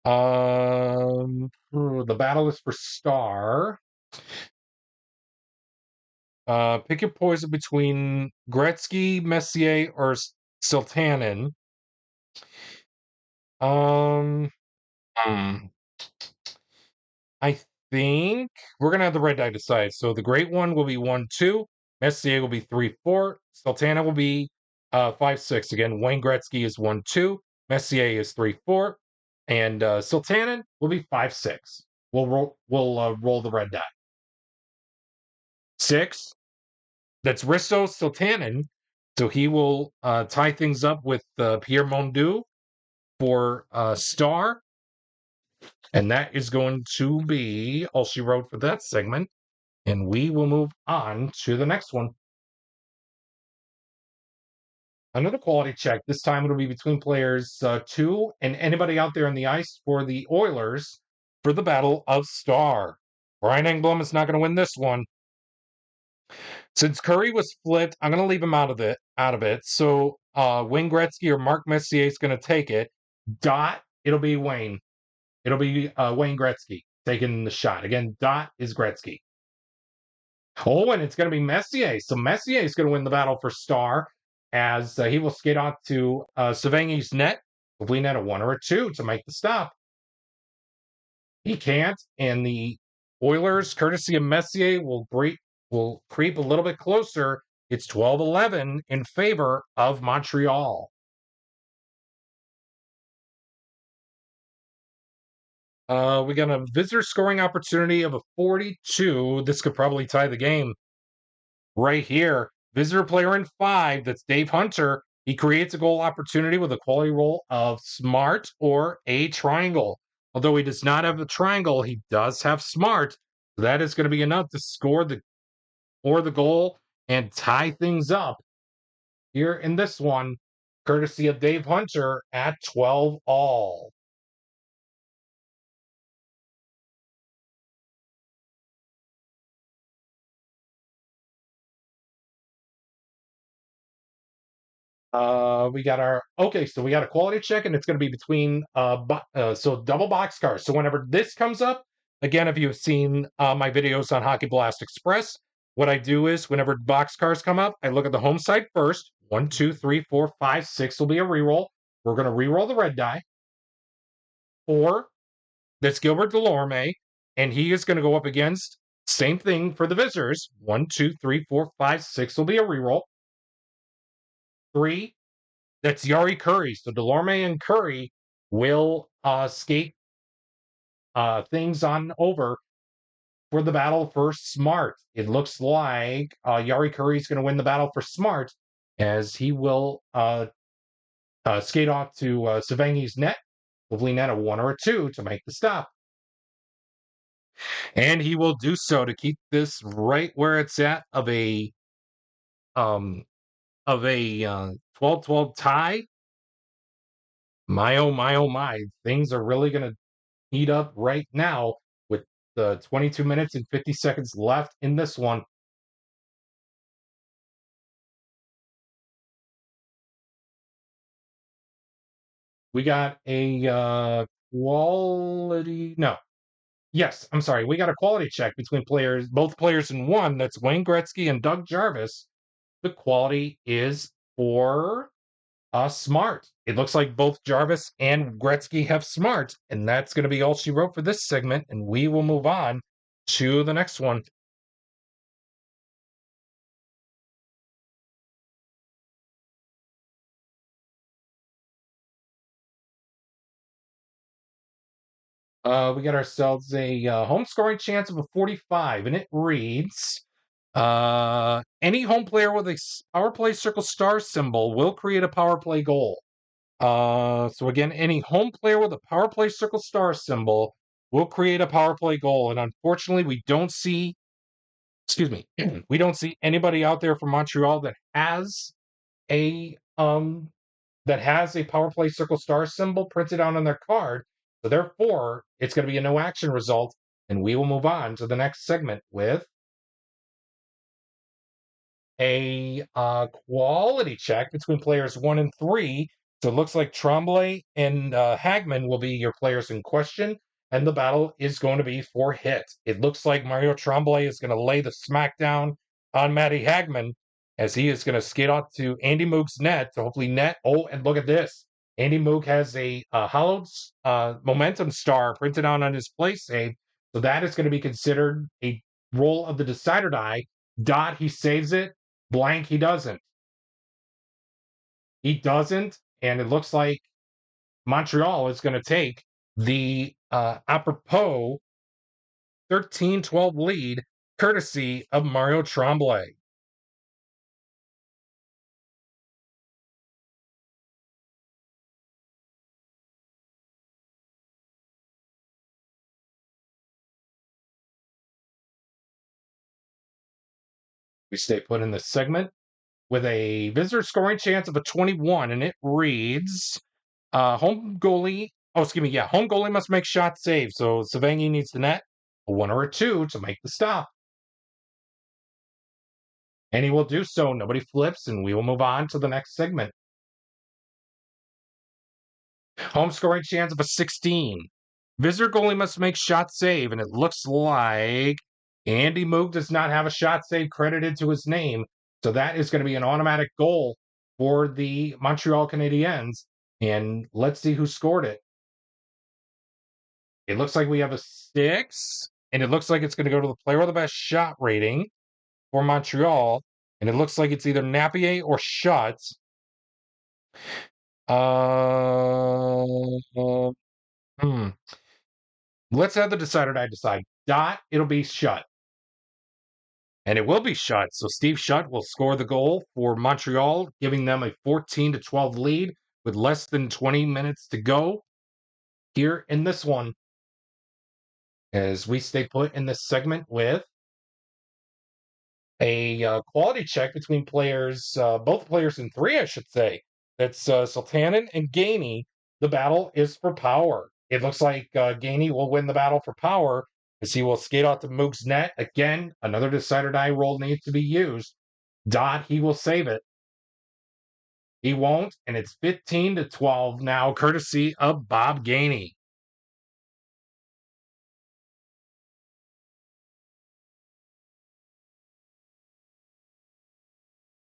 [SPEAKER 1] The battle is for star. Pick your poison between Gretzky, Messier, or Siltanen. Hmm. I think we're gonna have the red die decide. So the great one will be 1-2. Messier will be 3-4. Sultana will be 5-6. Again, Wayne Gretzky is 1-2. Messier is 3-4. And Sultanen will be 5-6. We'll roll the red die. 6. That's Risto Sultanen. So he will tie things up with Pierre Mondu for star. And that is going to be all she wrote for that segment. And we will move on to the next one. Another quality check. This time it'll be between players 2 and anybody out there on the ice for the Oilers for the Battle of Star. Brian Engblom is not going to win this one. Since Curry was flipped, I'm going to leave him out of it. So Wayne Gretzky or Mark Messier is going to take it. It'll be Wayne. It'll be Wayne Gretzky taking the shot. Again, dot is Gretzky. Oh, and it's going to be Messier. So Messier is going to win the battle for star as he will skate off to Savigny's net. Hopefully net a 1 or a 2 to make the stop. He can't, and the Oilers, courtesy of Messier, will creep a little bit closer. It's 12-11 in favor of Montreal. We got a visitor scoring opportunity of a 42. This could probably tie the game. Right here, visitor player in 5, that's Dave Hunter. He creates a goal opportunity with a quality roll of smart or a triangle. Although he does not have the triangle, he does have smart. That is going to be enough to score the goal and tie things up here in this one, courtesy of Dave Hunter at 12 all. We got our okay, so we got a quality check, and it's going to be between so double box cars. So whenever this comes up, again, if you've seen my videos on Hockey Blast Express, what I do is whenever box cars come up, I look at the home side first. 1, 2, 3, 4, 5, 6 will be a reroll. We're going to reroll the red die. 4, that's Gilbert Delorme, and he is going to go up against same thing for the visitors. 1, 2, 3, 4, 5, 6 will be a reroll. 3, that's Yari Curry. So Delorme and Curry will skate things on over for the battle for Smart. It looks like Yari Curry is going to win the battle for Smart as he will skate off to Savangi's net, hopefully net a 1 or a 2 to make the stop. And he will do so to keep this right where it's at of a 12-12 tie. My oh my oh my, things are really going to heat up right now with the 22 minutes and 50 seconds left in this one. We got a quality. No, yes, I'm sorry. We got a quality check between players, both players in one. That's Wayne Gretzky and Doug Jarvis. The quality is for Smart. It looks like both Jarvis and Gretzky have Smart, and that's going to be all she wrote for this segment. And we will move on to the next one. We got ourselves a home scoring chance of a 45, and it reads any home player with a power play circle star symbol will create a power play goal. So again, any home player with a power play circle star symbol will create a power play goal. And unfortunately, we don't see, excuse me, we don't see anybody out there from Montreal a that has a power play circle star symbol printed out on their card. So therefore, it's going to be a no action result, and we will move on to the next segment with a quality check between players 1 and 3. So it looks like Tremblay and Hagman will be your players in question, and the battle is going to be for hit. It looks like Mario Tremblay is going to lay the smackdown on Matty Hagman as he is going to skate off to Andy Moog's net to hopefully net. Oh, and look at this. Andy Moog has a hollowed momentum star printed out on his play save. So that is going to be considered a roll of the decider die. Dot, he saves it. Blank, he doesn't. He doesn't, and it looks like Montreal is going to take the apropos 13-12 lead, courtesy of Mario Tremblay. We stay put in this segment with a visitor scoring chance of a 21, and it reads home goalie. Oh, excuse me. Yeah, home goalie must make shot save. So Savangi needs the net, a 1 or a 2 to make the stop. And he will do so. Nobody flips, and we will move on to the next segment. Home scoring chance of a 16. Visitor goalie must make shot save, and it looks like Andy Moog does not have a shot save credited to his name. So that is going to be an automatic goal for the Montreal Canadiens. And let's see who scored it. It looks like we have a 6, and it looks like it's going to go to the player with the best shot rating for Montreal. And it looks like it's either Napier or Shutt. Hmm. Let's have the decider die decide. Dot, it'll be Shutt. And it will be Shutt. So Steve Shutt will score the goal for Montreal, giving them a 14-12 lead with less than 20 minutes to go here in this one. As we stay put in this segment with a quality check between players, both players in 3, I should say. That's Sultanen and Gainey. The battle is for power. It looks like Gainey will win the battle for power as he will skate out to Moog's net. Again, another decider die roll needs to be used. Dot, he will save it. He won't, and it's 15-12 now, courtesy of Bob Gainey.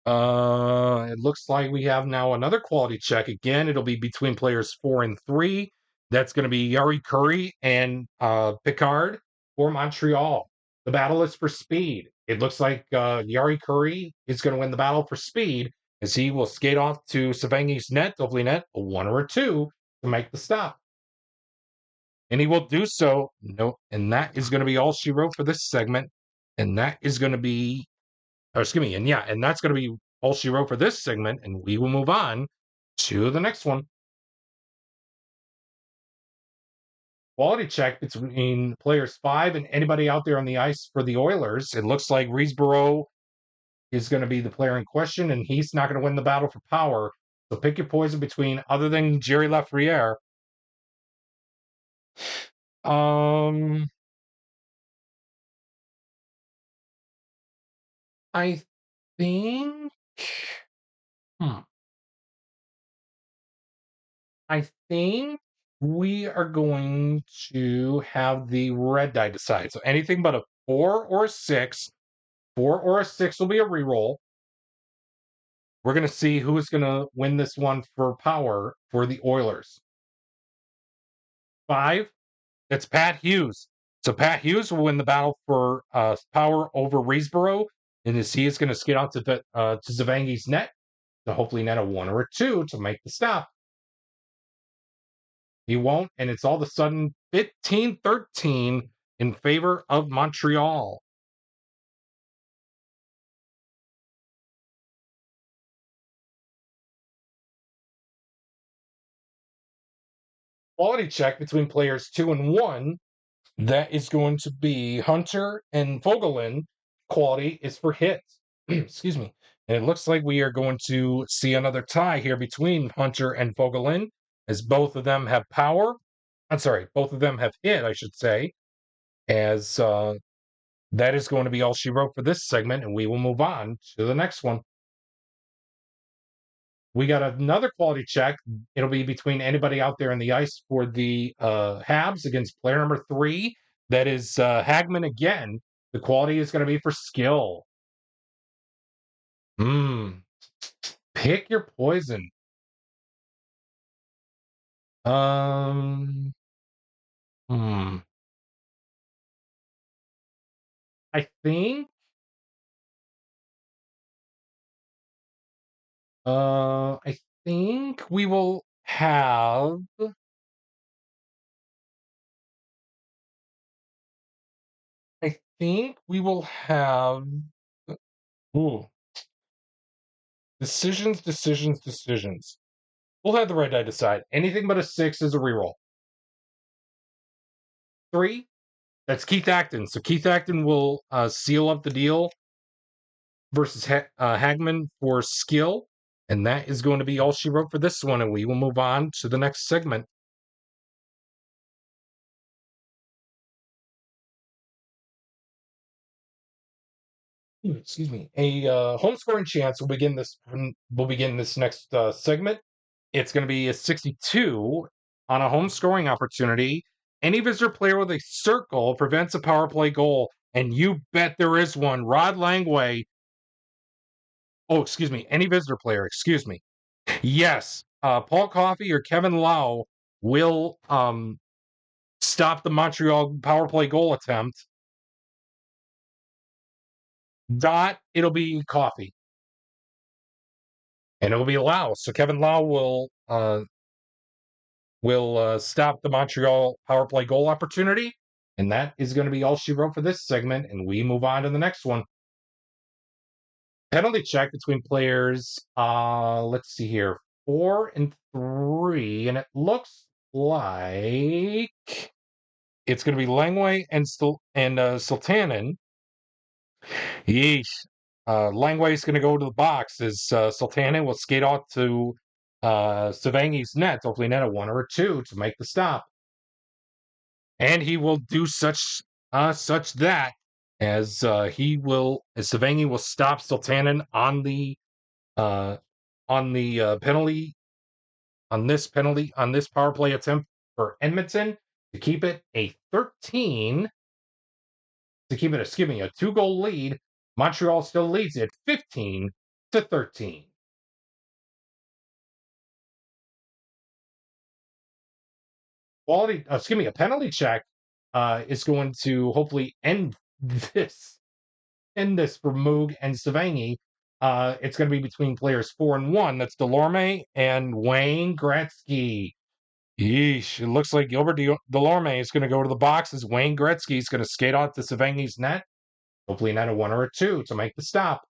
[SPEAKER 1] It looks like we have now another quality check. Again, it'll be between players 4 and 3. That's going to be Yari Curry and Picard for Montreal. The battle is for speed. It looks like Yari Curry is going to win the battle for speed as he will skate off to Savangi's net, hopefully net a 1 or a 2 to make the stop. And he will do so. No, and that is going to be all she wrote for this segment. And that is going to be excuse me, and that's going to be all she wrote for this segment, and we will move on to the next one. Quality check between players 5 and anybody out there on the ice for the Oilers. It looks like Riesborough is going to be the player in question, and he's not going to win the battle for power. So pick your poison between, other than Jerry LaFleur. I think. Hmm. I think we are going to have the red die decide. So anything but a 4 or a 6. 4 or a 6 will be a reroll. We're going to see who is going to win this one for power for the Oilers. 5, it's Pat Hughes. So Pat Hughes will win the battle for power over Riesborough, and as he is going to skid out to Zavangi's net to hopefully net a 1 or a 2 to make the stop. He won't, and it's all of a sudden 15-13 in favor of Montreal. Quality check between players 2 and 1. That is going to be Hunter and Vogelin. Quality is for hits. Excuse me. And it looks like we are going to see another tie here between Hunter and Vogelin, as both of them have power. I'm sorry, both of them have hit, I should say, as that is going to be all she wrote for this segment, and we will move on to the next one. We got another quality check. It'll be between anybody out there in the ice for the Habs against player number 3. That is Hagman again. The quality is going to be for skill. Pick your poison. Um. Hmm. I think. I think we will have. I think we will have. Ooh. Decisions. We'll have the red die decide. Anything but a 6 is a reroll. 3, that's Keith Acton. So Keith Acton will seal up the deal versus Hagman for skill. And that is going to be all she wrote for this one. And we will move on to the next segment. Excuse me. A home scoring chance will begin this. Will begin this next segment. It's going to be a 62 on a home scoring opportunity. Any visitor player with a circle prevents a power play goal, and you bet there is one. Rod Langway. Oh, excuse me. Any visitor player. Excuse me. Yes. Paul Coffey or Kevin Lau will stop the Montreal power play goal attempt. It'll be Coffey. And it'll be Lau. So Kevin Lau will stop the Montreal power play goal opportunity. And that is going to be all she wrote for this segment. And we move on to the next one. Penalty check between players. Let's see here. 4 and 3. And it looks like it's going to be Langway and Sultanen. Yeesh. Langway's going to go to the box as Sultanen will skate off to Savangi's net, hopefully net a 1 or a 2 to make the stop. And he will do such that as Savangi will stop Sultanen on the on the penalty on this power play attempt for Edmonton to keep it a 2-goal lead. Montreal still leads it 15-13. A penalty check is going to hopefully this end this for Moog and Savangi. It's going to be between players 4 and 1. That's Delorme and Wayne Gretzky. Yeesh. It looks like Gilbert Delorme is going to go to the box as Wayne Gretzky is going to skate out to Savangi's net. Hopefully not a 1 or a 2 to make the stop.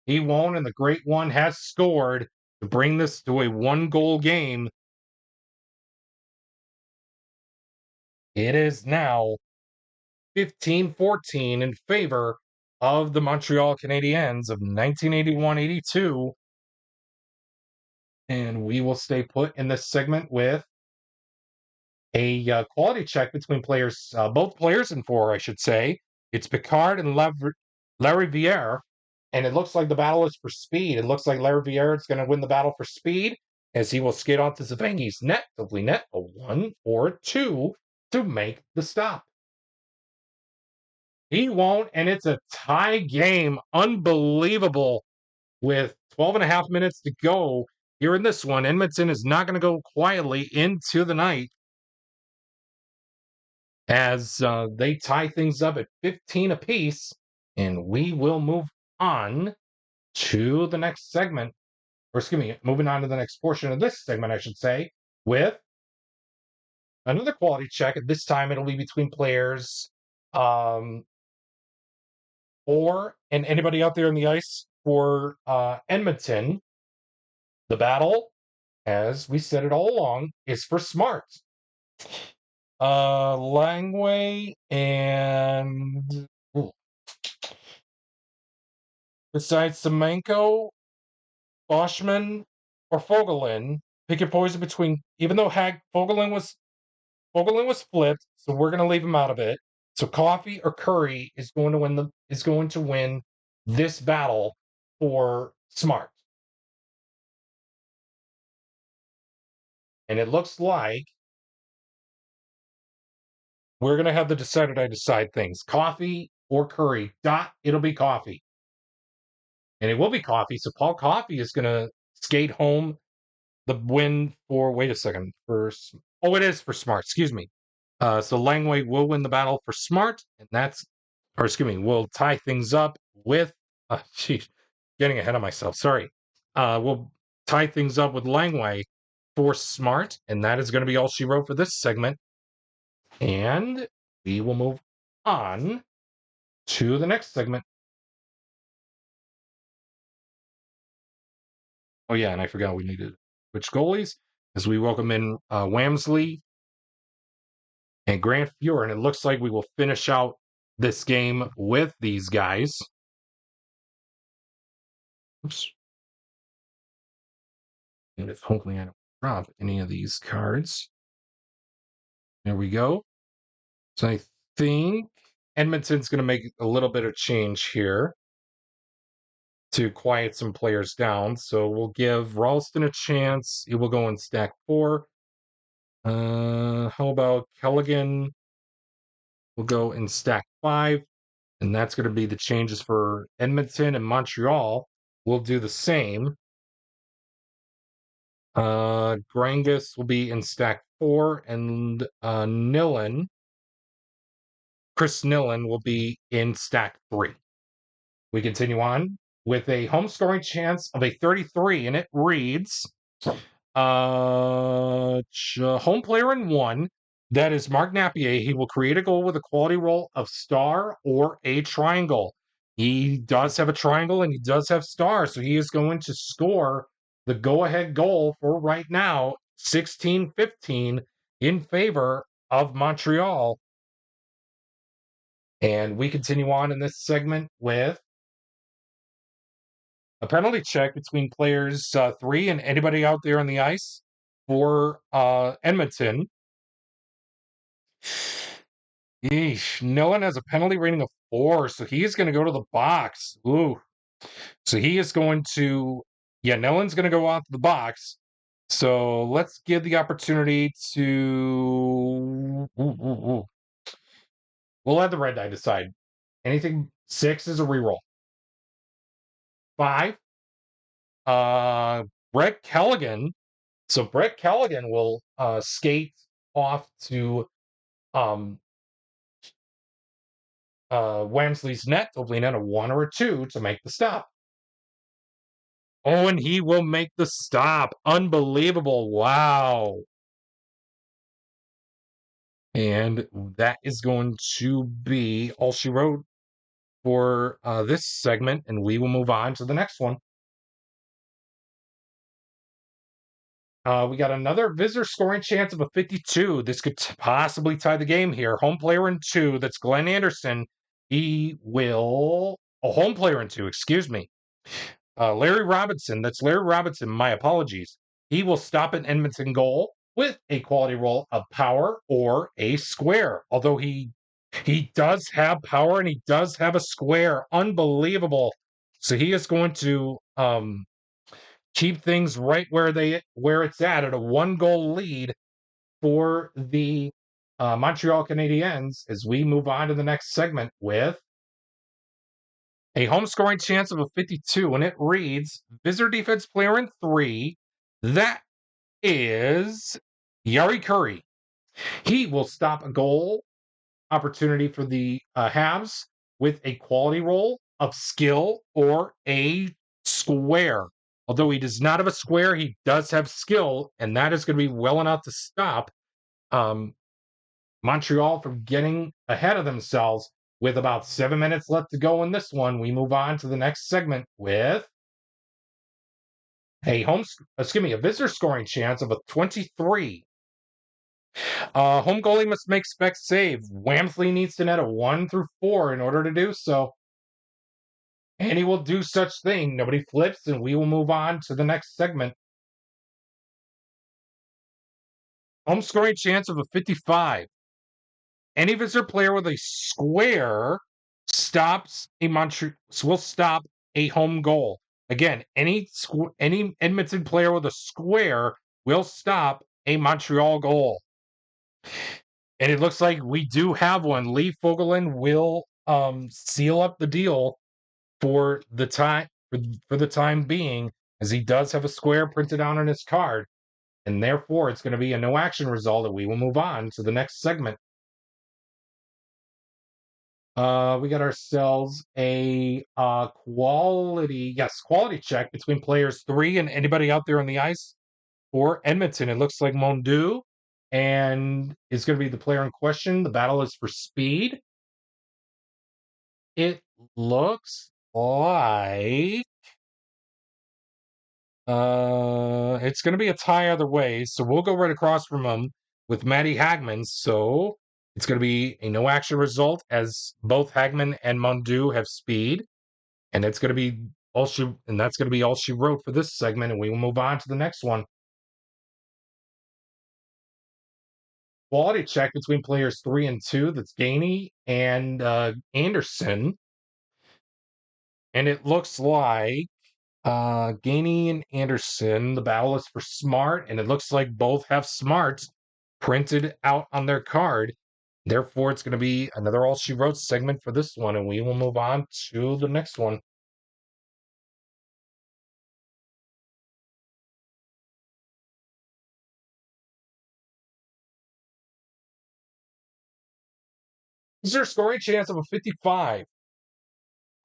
[SPEAKER 1] He won't, and the great one has scored to bring this to a 1-goal game. It is now 15-14 in favor of the Montreal Canadiens of 1981-82. And we will stay put in this segment with a quality check between players, both players in 4, I should say. It's Picard and Lariviere, and it looks like the battle is for speed. It looks like Lariviere is going to win the battle for speed as he will skate onto Zavangi's net, hopefully net a 1 or a 2 to make the stop. He won't, and it's a tie game. Unbelievable. With 12 and a half minutes to go here in this one, Edmonton is not going to go quietly into the night as they tie things up at 15 apiece. And we will move on to the next segment, or excuse me, moving on to the next portion of this segment, I should say, with another quality check. At this time, it'll be between players 4 and anybody out there on the ice for Edmonton. The battle, as we said it all along, is for smart. Langway and besides Semenko, Boschman, or Fogelin, pick your poison between. Even though Fogelin was flipped, so we're gonna leave him out of it. So Coffee or Curry is going to win this battle for smart. And it looks like we're going to have the decided I decide things. Coffee or Curry. It'll be Coffee. And it will be Coffee. So Paul Coffee is going to skate home the win for, wait a second, it is for Smart. Excuse me. So Langway will win the battle for Smart. And we'll tie things up with, getting ahead of myself. Sorry. We'll tie things up with Langway for Smart. And that is going to be all she wrote for this segment. And we will move on to the next segment. Oh, yeah, and I forgot we needed to switch goalies as we welcome in Wamsley and Grant Fuhr. And it looks like we will finish out this game with these guys. Oops. And if hopefully I don't drop any of these cards. There we go. So I think Edmonton's going to make a little bit of change here to quiet some players down. So we'll give Ralston a chance. He will go in stack 4. How about Kelligan? We'll go in stack 5. And that's going to be the changes for Edmonton and Montreal. We'll do the same. Grangus will be in stack 4. And Chris Nillen will be in stack 3. We continue on with a home scoring chance of a 33, and it reads home player in 1. That is Mark Napier. He will create a goal with a quality roll of star or a triangle. He does have a triangle and he does have stars, so he is going to score the go-ahead goal for right now, 16-15 in favor of Montreal. And we continue on in this segment with a penalty check between players 3 and anybody out there on the ice for Edmonton. Yeesh. Nolan has a penalty rating of 4, so he is going to go to the box. Ooh. So he is going to Yeah, no one's going to go off the box. So let's give the opportunity to. We'll let the red die decide. Anything 6 is a reroll. 5. Brett Kelligan. So Brett Kelligan will skate off to um, Wamsley's net, hopefully not a 1 or a 2 to make the stop. Oh, and he will make the stop. Unbelievable. Wow. And that is going to be all she wrote for this segment, and we will move on to the next one. We got another visitor scoring chance of a 52. This could possibly tie the game here. Home player in 2. That's Glenn Anderson. He will. A home player in 2, excuse me. Larry Robinson. That's Larry Robinson. My apologies. He will stop an Edmonton goal with a quality roll of power or a square. Although he does have power and he does have a square. Unbelievable. So he is going to keep things right where it's at a 1-goal lead for the Montreal Canadiens as we move on to the next segment with a home scoring chance of a 52, and it reads visitor defense player in 3. That is Yari Curry. He will stop a goal opportunity for the Habs with a quality roll of skill or a square. Although he does not have a square, he does have skill, and that is going to be well enough to stop Montreal from getting ahead of themselves. With about 7 minutes left to go in this one, we move on to the next segment with a a visitor scoring chance of a 23. Home goalie must make spec save. Wamsley needs to net a 1 through 4 in order to do so. And he will do such thing. Nobody flips, and we will move on to the next segment. Home scoring chance of a 55. Any visitor player with a square will stop a home goal. Again, any Edmonton player with a square will stop a Montreal goal. And it looks like we do have one. Lee Fogelin will seal up the deal for the time being, as he does have a square printed out on his card, and therefore it's going to be a no action result, and we will move on to the next segment. We got ourselves a quality check between players 3 and anybody out there on the ice for Edmonton. It looks like Mondu and is going to be the player in question. The battle is for speed. It looks like it's going to be a tie either way, so we'll go right across from him with Matty Hagman. So it's going to be a no action result as both Hagman and Mondu have speed, and it's going to be that's going to be all she wrote for this segment, and we will move on to the next one. Quality check between players 3 and 2. That's Gainey and Anderson, and it looks like Gainey and Anderson, the battle is for smart, and it looks like both have smart printed out on their card. Therefore, it's going to be another all she wrote segment for this one, and we will move on to the next one. Is there a scoring chance of a 55?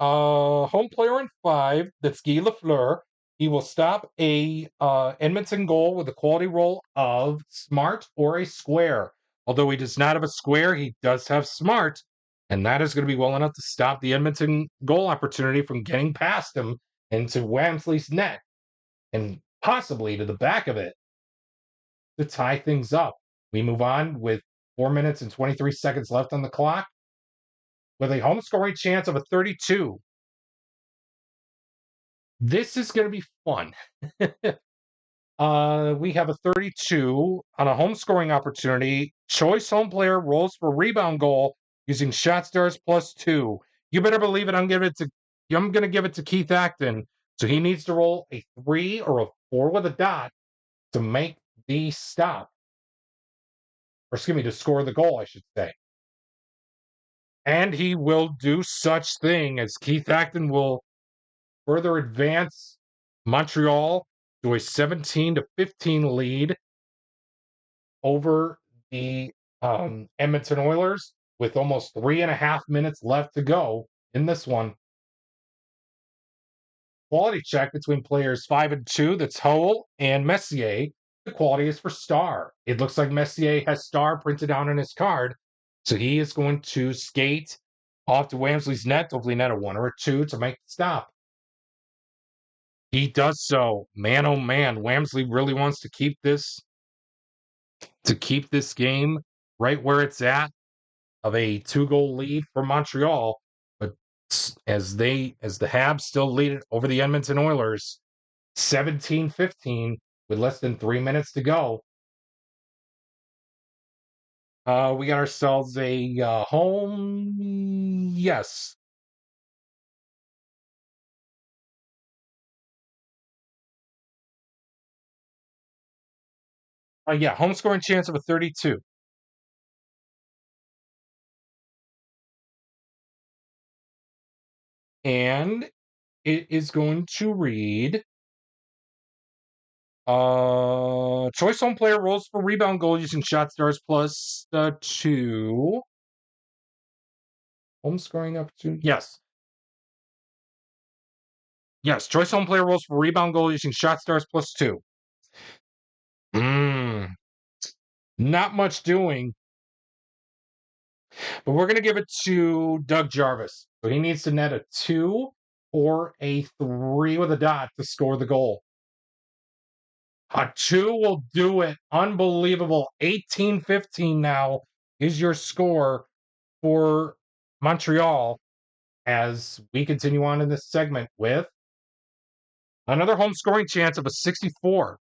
[SPEAKER 1] Home player in 5, that's Guy LaFleur. He will stop a Edmonton goal with a quality roll of smart or a square. Although he does not have a square, he does have smart, and that is going to be well enough to stop the Edmonton goal opportunity from getting past him into Wamsley's net and possibly to the back of it to tie things up. We move on with 4 minutes and 23 seconds left on the clock with a home scoring chance of a 32. This is going to be fun. We have a 32 on a home scoring opportunity. Choice home player rolls for rebound goal using shot stars +2. You better believe it. I'm going to give it to Keith Acton. So he needs to roll a 3 or a 4 with a dot to make the stop. Or excuse me, to score the goal, I should say. And he will do such thing as Keith Acton will further advance Montreal to a 17-15 lead over the Edmonton Oilers with almost 3.5 minutes left to go in this one. Quality check between players 5 and 2. That's Howell and Messier. The quality is for Star. It looks like Messier has Star printed out on his card. So he is going to skate off to Wamsley's net, hopefully net a 1 or a 2 to make the stop. He does so. Man, oh man, Wamsley really wants to keep this game right where it's at of a 2-goal lead for Montreal. But as the Habs still lead it over the Edmonton Oilers, 17-15 with less than 3 minutes to go. We got ourselves a home. Yes. Yeah, home scoring chance of a 32. And it is going to read choice home player rolls for rebound goal using shot stars plus 2. Home scoring up to yes. Yes, choice home player rolls for rebound goal using shot stars plus 2. Not much doing. But we're going to give it to Doug Jarvis. So he needs to net a 2 or a 3 with a dot to score the goal. A 2 will do it. Unbelievable. 18-15 now is your score for Montreal as we continue on in this segment with another home scoring chance of a 64.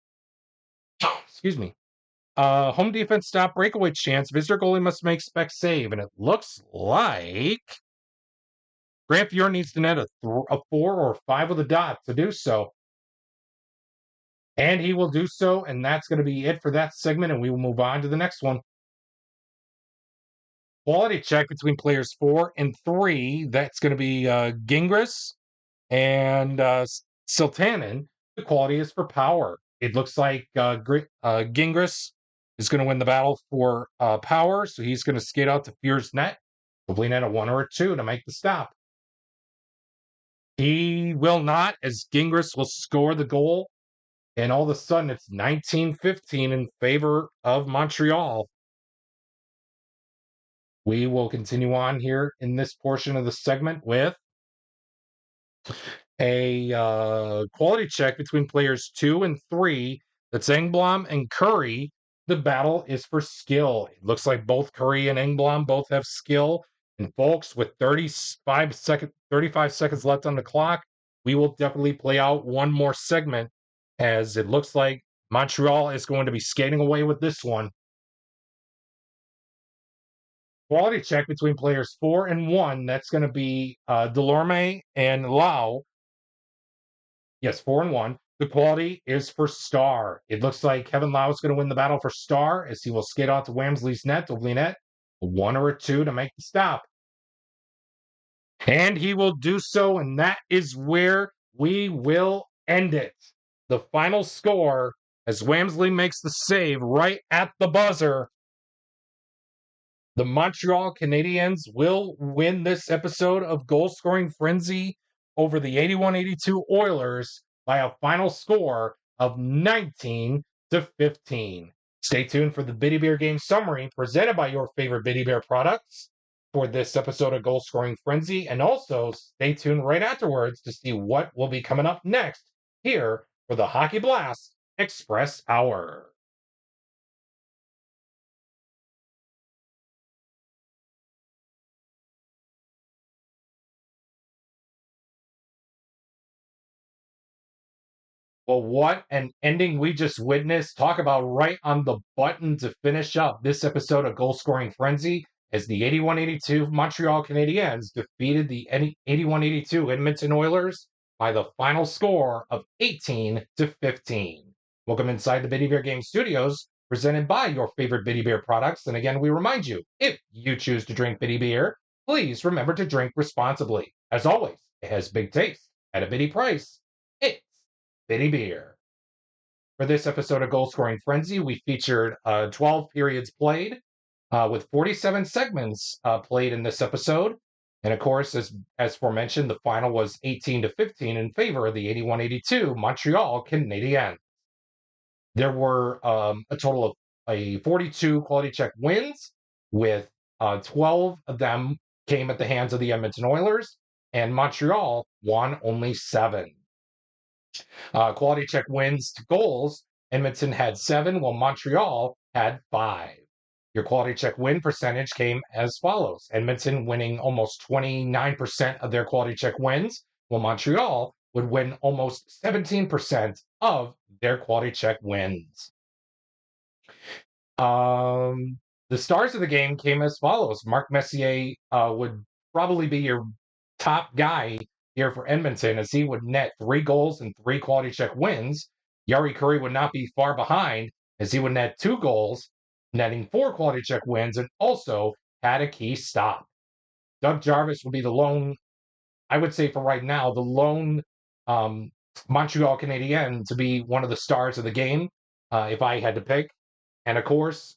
[SPEAKER 1] Excuse me. Home defense stop breakaway chance. Visitor goalie must make spec save. And it looks like Grant Fuhr needs to net a 4 or a 5 with a dot to do so. And he will do so. And that's going to be it for that segment. And we will move on to the next one. Quality check between players 4 and 3. That's going to be Gingras and Siltanen. The quality is for power. It looks like Gingras is going to win the battle for power. So he's going to skate out to Fuhr's net. Hopefully net a 1 or a 2 to make the stop. He will not, as Gingras will score the goal. And all of a sudden, it's 19-15 in favor of Montreal. We will continue on here in this portion of the segment with a quality check between players 2 and 3. That's Engblom and Curry. The battle is for skill. It looks like both Curry and Engblom both have skill. And folks, with 35 seconds left on the clock, we will definitely play out one more segment as it looks like Montreal is going to be skating away with this one. Quality check between players 4 and 1. That's going to be Delorme and Lau. Yes, 4 and 1. The quality is for Star. It looks like Kevin Lau is going to win the battle for Star as he will skate out to Wamsley's net, Doubly net, a 1 or a 2 to make the stop. And he will do so, and that is where we will end it. The final score as Wamsley makes the save right at the buzzer. The Montreal Canadiens will win this episode of Goal Scoring Frenzy over the 81-82 Oilers by a final score of 19-15. Stay tuned for the Biddy Bear game summary presented by your favorite Biddy Bear products for this episode of Goal Scoring Frenzy, and also stay tuned right afterwards to see what will be coming up next here for the Hockey Blast Express Hour. Well, what an ending we just witnessed. Talk about right on the button to finish up this episode of Goal Scoring Frenzy as the 81-82 Montreal Canadiens defeated the 81-82 Edmonton Oilers
[SPEAKER 2] by the final score of 18-15. Welcome inside the Bitty Beer Game Studios, presented by your favorite Bitty Beer products. And again, we remind you, if you choose to drink Bitty Beer, please remember to drink responsibly. As always, it has big taste at a bitty price. It's Bitty Beer. For this episode of Goal Scoring Frenzy, we featured 12 periods played with 47 segments played in this episode. And of course, as aforementioned, the final was 18-15 in favor of the 81-82 Montreal Canadiens. There were a total of 42 quality check wins, with 12 of them came at the hands of the Edmonton Oilers, and Montreal won only 7. Quality check wins to goals, Edmonton had 7, while Montreal had 5. Your quality check win percentage came as follows: Edmonton winning almost 29% of their quality check wins, while Montreal would win almost 17% of their quality check wins. The stars of the game came as follows. Mark Messier would probably be your top guy here for Edmonton, as he would net 3 goals and 3 quality check wins. Yari Curry would not be far behind, as he would net 2 goals, netting 4 quality check wins, and also had a key stop. Doug Jarvis would be the lone, I would say for right now, the lone Montreal Canadien to be one of the stars of the game, if I had to pick. And of course,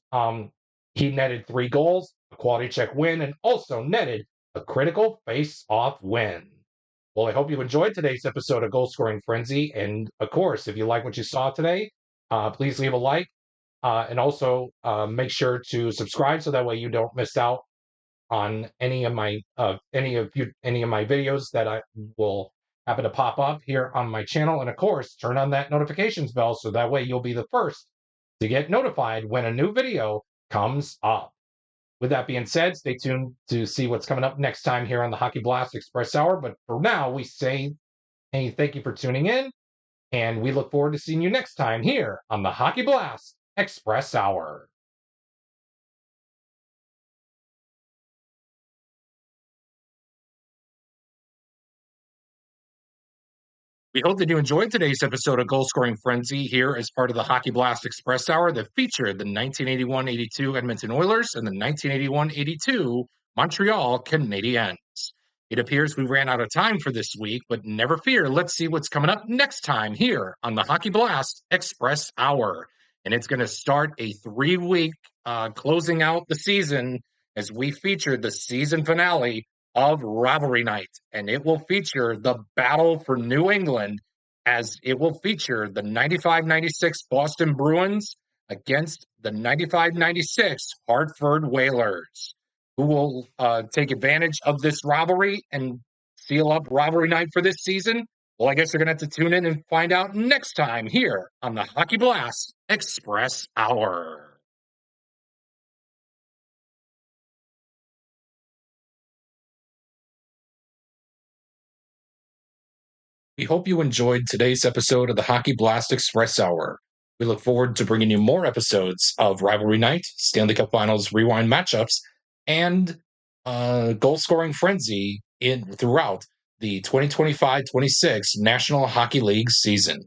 [SPEAKER 2] he netted 3 goals, a quality check win, and also netted a critical face-off win. Well, I hope you enjoyed today's episode of Goal Scoring Frenzy. And of course, if you like what you saw today, please leave a like, and also make sure to subscribe so that way you don't miss out on any of my videos that I will happen to pop up here on my channel. And of course, turn on that notifications bell so that way you'll be the first to get notified when a new video comes up. With that being said, stay tuned to see what's coming up next time here on the Hockey Blast Express Hour. But for now, we say, hey, thank you for tuning in, and we look forward to seeing you next time here on the Hockey Blast Express Hour.
[SPEAKER 1] We hope that you enjoyed today's episode of Goal Scoring Frenzy here as part of the Hockey Blast Express Hour that featured the 1981-82 Edmonton Oilers and the 1981-82 Montreal Canadiens. It appears we ran out of time for this week, but never fear. Let's see what's coming up next time here on the Hockey Blast Express Hour. And it's going to start a 3-week closing out the season as we feature the season finale of Rivalry Night, and it will feature the battle for New England, as it will feature the 95-96 Boston Bruins against the 95-96 Hartford Whalers, who will take advantage of this rivalry and seal up Rivalry Night for this season. Well, I guess you're going to have to tune in and find out next time here on the Hockey Blast Express Hour. We hope you enjoyed today's episode of the Hockey Blast Express Hour. We look forward to bringing you more episodes of Rivalry Night, Stanley Cup Finals rewind matchups, and goal scoring frenzy throughout the 2025-26 National Hockey League season.